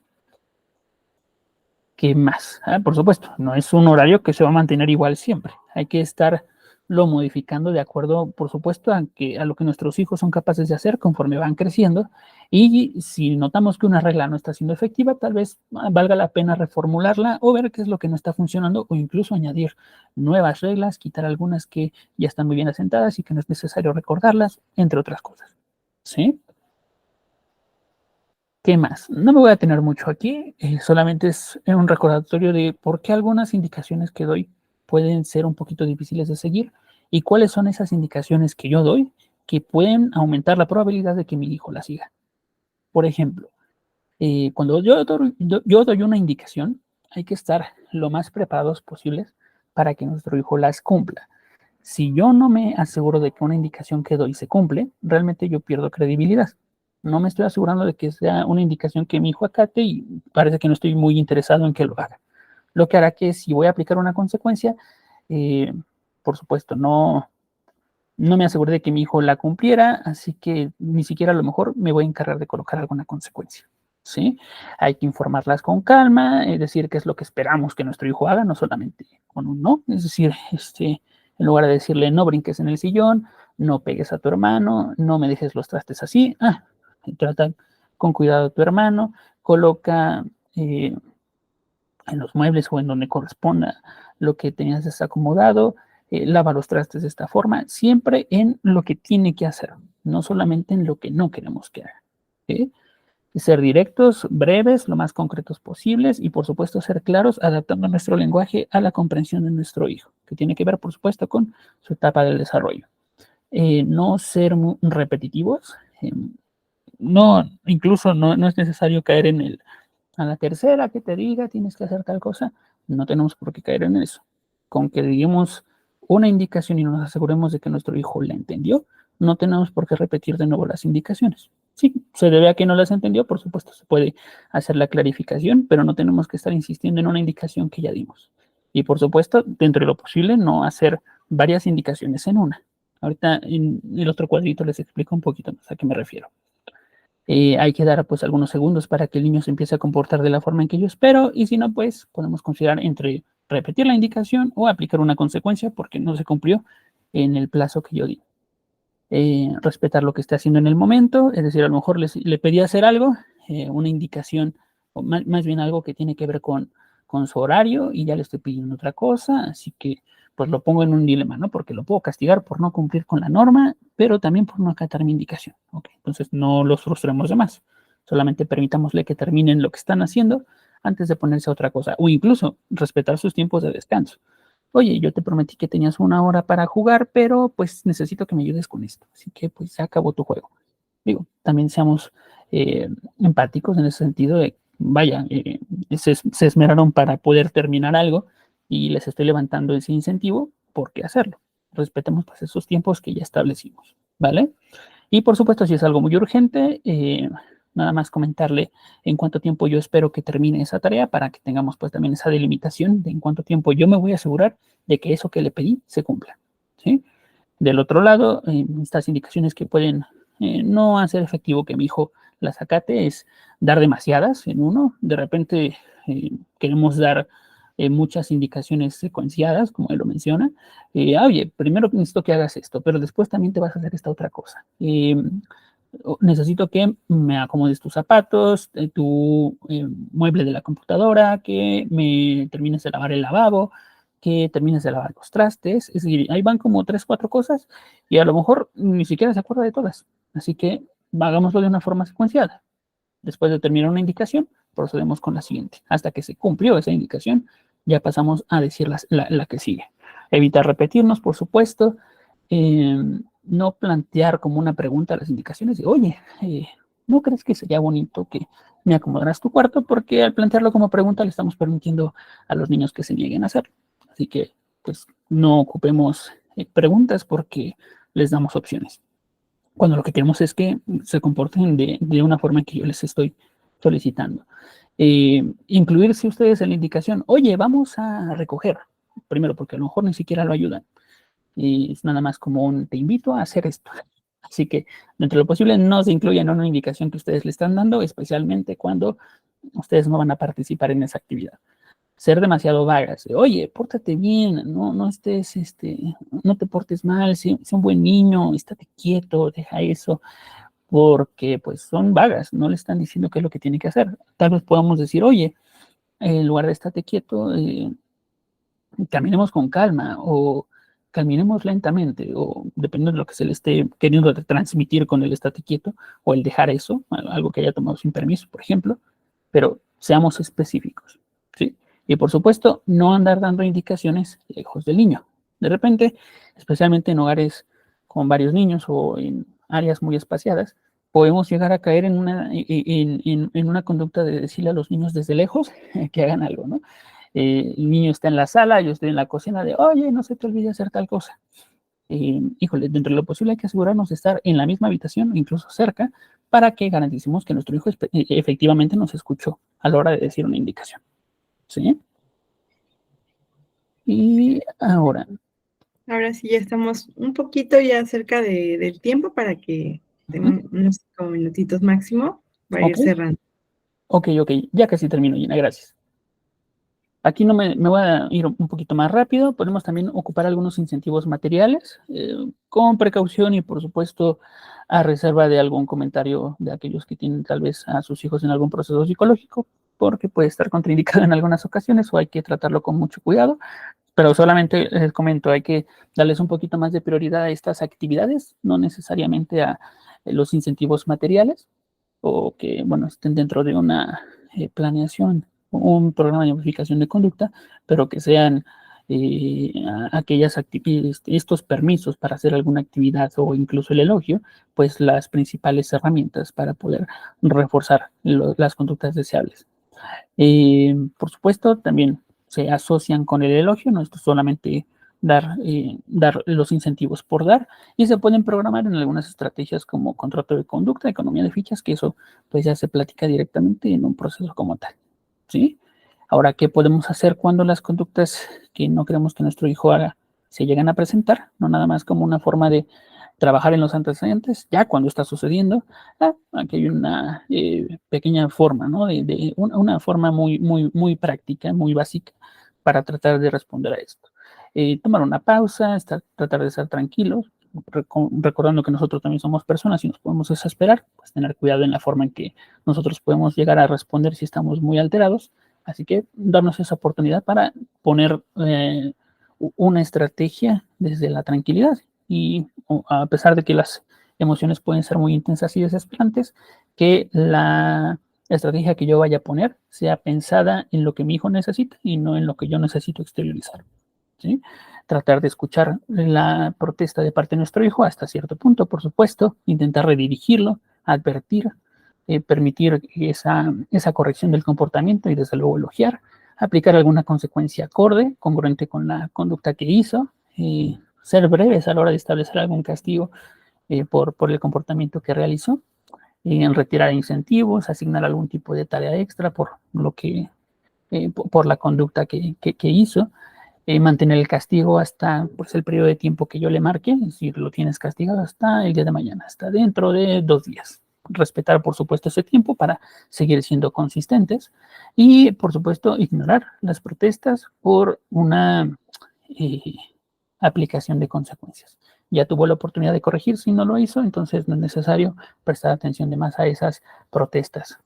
¿Qué más? Por supuesto, no es un horario que se va a mantener igual siempre, hay que estar lo modificando de acuerdo, por supuesto, a lo que nuestros hijos son capaces de hacer conforme van creciendo. Y si notamos que una regla no está siendo efectiva, tal vez valga la pena reformularla o ver qué es lo que no está funcionando o incluso añadir nuevas reglas, quitar algunas que ya están muy bien asentadas y que no es necesario recordarlas, entre otras cosas. ¿Sí? ¿Qué más? No me voy a tener mucho aquí, solamente es un recordatorio de por qué algunas indicaciones que doy pueden ser un poquito difíciles de seguir y cuáles son esas indicaciones que yo doy que pueden aumentar la probabilidad de que mi hijo la siga. Por ejemplo, cuando yo doy una indicación, hay que estar lo más preparados posibles para que nuestro hijo las cumpla. Si yo no me aseguro de que una indicación que doy se cumple, realmente yo pierdo credibilidad. No me estoy asegurando de que sea una indicación que mi hijo acate y parece que no estoy muy interesado en que lo haga. Lo que hará que si voy a aplicar una consecuencia, eh, por supuesto, no me aseguré de que mi hijo la cumpliera, así que ni siquiera a lo mejor me voy a encargar de colocar alguna consecuencia. ¿Sí? Hay que informarlas con calma, es decir, qué es lo que esperamos que nuestro hijo haga, no solamente con un no, es decir, en lugar de decirle no brinques en el sillón, no pegues a tu hermano, no me dejes los trastes así, trata con cuidado a tu hermano, coloca en los muebles o en donde corresponda lo que tenías desacomodado, lava los trastes de esta forma, siempre en lo que tiene que hacer, no solamente en lo que no queremos que haga. ¿Sí? Ser directos, breves, lo más concretos posibles y por supuesto ser claros, adaptando nuestro lenguaje a la comprensión de nuestro hijo, que tiene que ver por supuesto con su etapa del desarrollo. No ser muy repetitivos, incluso no es necesario caer a la tercera que te diga tienes que hacer tal cosa, no tenemos por qué caer en eso. Con que digamos una indicación y nos aseguremos de que nuestro hijo la entendió, no tenemos por qué repetir de nuevo las indicaciones. Sí, se debe a que no las entendió, por supuesto se puede hacer la clarificación, pero no tenemos que estar insistiendo en una indicación que ya dimos. Y por supuesto, dentro de lo posible, no hacer varias indicaciones en una. Ahorita en el otro cuadrito les explico un poquito más a qué me refiero. Hay que dar pues algunos segundos para que el niño se empiece a comportar de la forma en que yo espero y si no pues podemos considerar entre repetir la indicación o aplicar una consecuencia porque no se cumplió en el plazo que yo di. Respetar lo que esté haciendo en el momento, es decir, a lo mejor le pedí hacer algo, una indicación o más bien algo que tiene que ver con su horario y ya le estoy pidiendo otra cosa, así que pues lo pongo en un dilema, ¿no? Porque lo puedo castigar por no cumplir con la norma, pero también por no acatar mi indicación. ¿Ok? Entonces no los frustremos de más. Solamente permitámosle que terminen lo que están haciendo antes de ponerse a otra cosa. O incluso respetar sus tiempos de descanso. Oye, yo te prometí que tenías 1 hora para jugar, pero pues necesito que me ayudes con esto. Así que pues se acabó tu juego. Digo, también seamos empáticos en ese sentido de, vaya, se esmeraron para poder terminar algo y les estoy levantando ese incentivo, ¿por qué hacerlo? Respetemos pues esos tiempos que ya establecimos, ¿vale? Y por supuesto, si es algo muy urgente, nada más comentarle en cuánto tiempo yo espero que termine esa tarea para que tengamos pues también esa delimitación de en cuánto tiempo yo me voy a asegurar de que eso que le pedí se cumpla, ¿sí? Del otro lado, estas indicaciones que pueden no hacer efectivo que mi hijo las acate es dar demasiadas en uno. De repente queremos dar muchas indicaciones secuenciadas, como él lo menciona. Oye, primero necesito que hagas esto, pero después también te vas a hacer esta otra cosa. Necesito que me acomodes tus zapatos, tu mueble de la computadora, que me termines de lavar el lavabo, que termines de lavar los trastes. Es decir, ahí van como 3, 4 cosas y a lo mejor ni siquiera se acuerda de todas. Así que hagámoslo de una forma secuenciada. Después de terminar una indicación, procedemos con la siguiente. Hasta que se cumplió esa indicación, ya pasamos a decir la que sigue. Evitar repetirnos, por supuesto. Eh, no plantear como una pregunta las indicaciones de, oye, ¿no crees que sería bonito que me acomodaras tu cuarto? Porque al plantearlo como pregunta le estamos permitiendo a los niños que se nieguen a hacerlo. Así que, pues, no ocupemos preguntas porque les damos opciones. Cuando lo que queremos es que se comporten de una forma que yo les estoy solicitando. Incluirse ustedes en la indicación, oye, vamos a recoger. Primero, porque a lo mejor ni siquiera lo ayudan. Y es nada más como un te invito a hacer esto. Así que, dentro de lo posible, no se incluyan en una indicación que ustedes le están dando, especialmente cuando ustedes no van a participar en esa actividad. Ser demasiado vagas, de, oye, pórtate bien, no estés, no te portes mal, sé un buen niño, estate quieto, deja eso, porque pues son vagas, no le están diciendo qué es lo que tiene que hacer. Tal vez podamos decir, oye, en lugar de estate quieto, caminemos con calma o caminemos lentamente o dependiendo de lo que se le esté queriendo transmitir con el estate quieto o el dejar eso, algo que haya tomado sin permiso, por ejemplo, pero seamos específicos, ¿sí? Y por supuesto, no andar dando indicaciones lejos del niño. De repente, especialmente en hogares con varios niños o en áreas muy espaciadas, podemos llegar a caer en una conducta de decirle a los niños desde lejos que hagan algo, ¿no? El niño está en la sala, yo estoy en la cocina de, oye, no se te olvide hacer tal cosa. Híjole, dentro de lo posible hay que asegurarnos de estar en la misma habitación, incluso cerca, para que garanticemos que nuestro hijo efectivamente nos escuchó a la hora de decir una indicación. ¿Sí? Y ahora. Ahora sí, ya estamos un poquito ya cerca del tiempo para que tengan unos 5 minutitos máximo para ir cerrando. Ok, ya casi termino, Gina, gracias. Aquí no me voy a ir un poquito más rápido. Podemos también ocupar algunos incentivos materiales con precaución y, por supuesto, a reserva de algún comentario de aquellos que tienen tal vez a sus hijos en algún proceso psicológico, porque puede estar contraindicado en algunas ocasiones o hay que tratarlo con mucho cuidado. Pero solamente les comento, hay que darles un poquito más de prioridad a estas actividades, no necesariamente a los incentivos materiales o que, bueno, estén dentro de una planeación, un programa de modificación de conducta, pero que sean aquellas actividades, estos permisos para hacer alguna actividad o incluso el elogio, pues las principales herramientas para poder reforzar las conductas deseables. Por supuesto, también se asocian con el elogio, no es solamente dar los incentivos por dar, y se pueden programar en algunas estrategias como contrato de conducta, economía de fichas, que eso pues ya se platica directamente en un proceso como tal, ¿sí? Ahora, ¿qué podemos hacer cuando las conductas que no queremos que nuestro hijo haga se llegan a presentar? No nada más como una forma de trabajar en los antecedentes, ya cuando está sucediendo, aquí hay una pequeña forma, ¿no? Una forma muy práctica, muy básica para tratar de responder a esto. Tomar una pausa, tratar de estar tranquilos, recordando que nosotros también somos personas y nos podemos desesperar, pues tener cuidado en la forma en que nosotros podemos llegar a responder si estamos muy alterados. Así que darnos esa oportunidad para poner una estrategia desde la tranquilidad y a pesar de que las emociones pueden ser muy intensas y desesperantes, que la estrategia que yo vaya a poner sea pensada en lo que mi hijo necesita y no en lo que yo necesito exteriorizar. ¿Sí? Tratar de escuchar la protesta de parte de nuestro hijo hasta cierto punto, por supuesto, intentar redirigirlo, advertir, permitir esa corrección del comportamiento y desde luego elogiar, aplicar alguna consecuencia acorde, congruente con la conducta que hizo, ser breves a la hora de establecer algún castigo por el comportamiento que realizó, en retirar incentivos, asignar algún tipo de tarea extra por lo que por la conducta que hizo, mantener el castigo hasta pues, el periodo de tiempo que yo le marque, es decir, lo tienes castigado hasta el día de mañana, hasta dentro de 2 días. Respetar, por supuesto, ese tiempo para seguir siendo consistentes y, por supuesto, ignorar las protestas por una eh, aplicación de consecuencias. Ya tuvo la oportunidad de corregir, si no lo hizo, entonces no es necesario prestar atención de más a esas protestas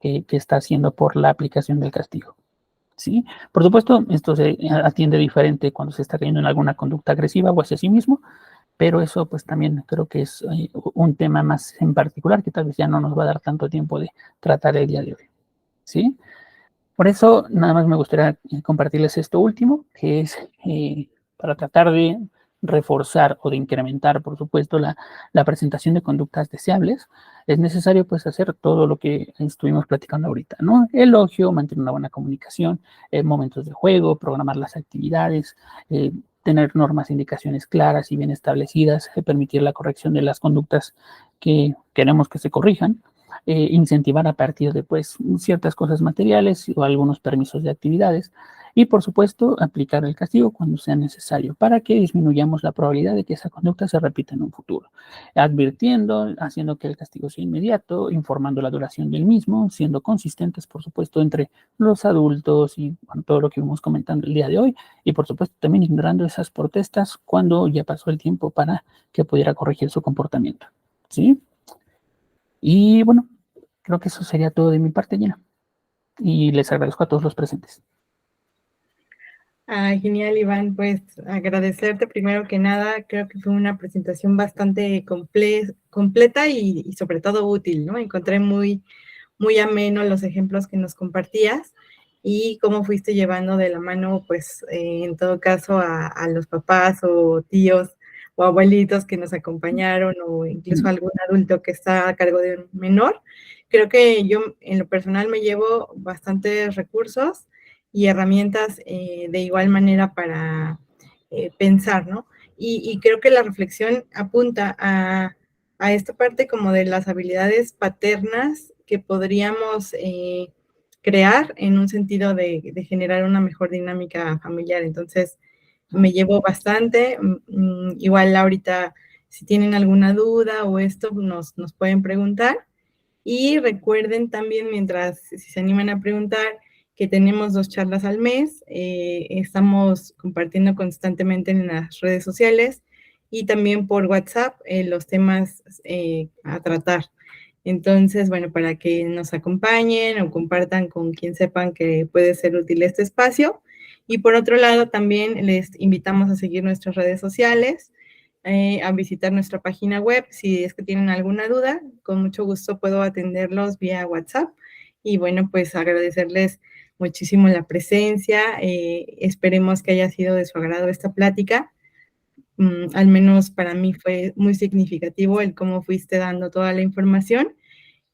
que está haciendo por la aplicación del castigo. ¿Sí? Por supuesto, esto se atiende diferente cuando se está cayendo en alguna conducta agresiva o hacia sí mismo, pero eso pues también creo que es un tema más en particular que tal vez ya no nos va a dar tanto tiempo de tratar el día de hoy. ¿Sí? Por eso nada más me gustaría compartirles esto último, que es para tratar de reforzar o de incrementar, por supuesto, la presentación de conductas deseables, es necesario pues hacer todo lo que estuvimos platicando ahorita, ¿no? Elogio, mantener una buena comunicación, momentos de juego, programar las actividades, tener normas e indicaciones claras y bien establecidas, permitir la corrección de las conductas que queremos que se corrijan, incentivar a partir de pues, ciertas cosas materiales o algunos permisos de actividades y por supuesto aplicar el castigo cuando sea necesario para que disminuyamos la probabilidad de que esa conducta se repita en un futuro, advirtiendo, haciendo que el castigo sea inmediato, informando la duración del mismo, siendo consistentes por supuesto entre los adultos y bueno, todo lo que vamos comentando el día de hoy y por supuesto también ignorando esas protestas cuando ya pasó el tiempo para que pudiera corregir su comportamiento. ¿Sí? Y bueno, creo que eso sería todo de mi parte, Gina. Y les agradezco a todos los presentes. Genial, Iván. Pues agradecerte primero que nada. Creo que fue una presentación bastante completa y sobre todo útil, ¿no? Encontré muy ameno los ejemplos que nos compartías y cómo fuiste llevando de la mano, pues, en todo caso, a los papás o tíos o abuelitos que nos acompañaron o incluso algún adulto que está a cargo de un menor. Creo que yo, en lo personal, me llevo bastantes recursos y herramientas de igual manera para pensar, ¿no? Y creo que la reflexión apunta a esta parte como de las habilidades paternas que podríamos crear en un sentido de generar una mejor dinámica familiar. Entonces, me llevo bastante. Igual ahorita, si tienen alguna duda o esto, nos pueden preguntar. Y recuerden también, mientras si se animan a preguntar, que tenemos 2 charlas al mes. Estamos compartiendo constantemente en las redes sociales y también por WhatsApp los temas a tratar. Entonces, bueno, para que nos acompañen o compartan con quien sepan que puede ser útil este espacio. Y por otro lado, también les invitamos a seguir nuestras redes sociales, a visitar nuestra página web. Si es que tienen alguna duda, con mucho gusto puedo atenderlos vía WhatsApp. Y bueno, pues agradecerles muchísimo la presencia. Esperemos que haya sido de su agrado esta plática. Al menos para mí fue muy significativo el cómo fuiste dando toda la información.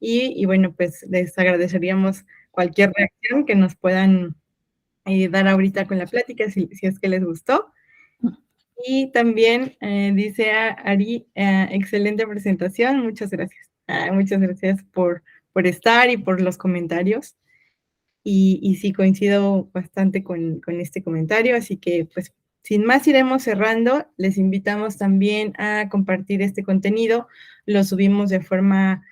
Y bueno, pues les agradeceríamos cualquier reacción que nos puedan dar ahorita con la plática, si es que les gustó. Y también dice Ari, excelente presentación, muchas gracias. Muchas gracias por estar y por los comentarios. Y sí, coincido bastante con este comentario, así que pues sin más iremos cerrando. Les invitamos también a compartir este contenido. Lo subimos de forma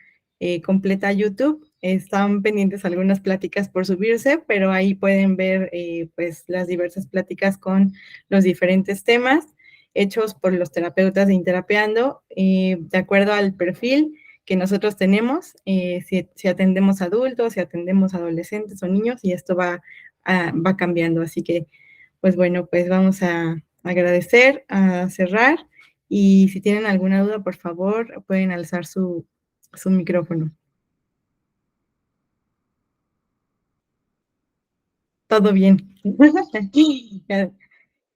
completa a YouTube. Están pendientes algunas pláticas por subirse, pero ahí pueden ver pues las diversas pláticas con los diferentes temas hechos por los terapeutas de Interapeando, de acuerdo al perfil que nosotros tenemos, si atendemos adultos, si atendemos adolescentes o niños, y esto va cambiando. Así que, pues bueno, pues vamos a agradecer, a cerrar, y si tienen alguna duda, por favor, pueden alzar su micrófono. Todo bien.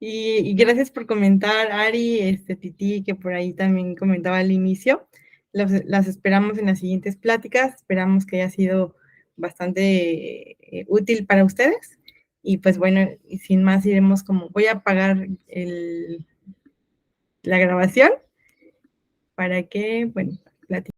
Y gracias por comentar, Ari, Titi, que por ahí también comentaba al inicio. Las esperamos en las siguientes pláticas. Esperamos que haya sido bastante útil para ustedes. Y pues bueno, y sin más iremos como, voy a apagar la grabación para que, bueno, platiquemos.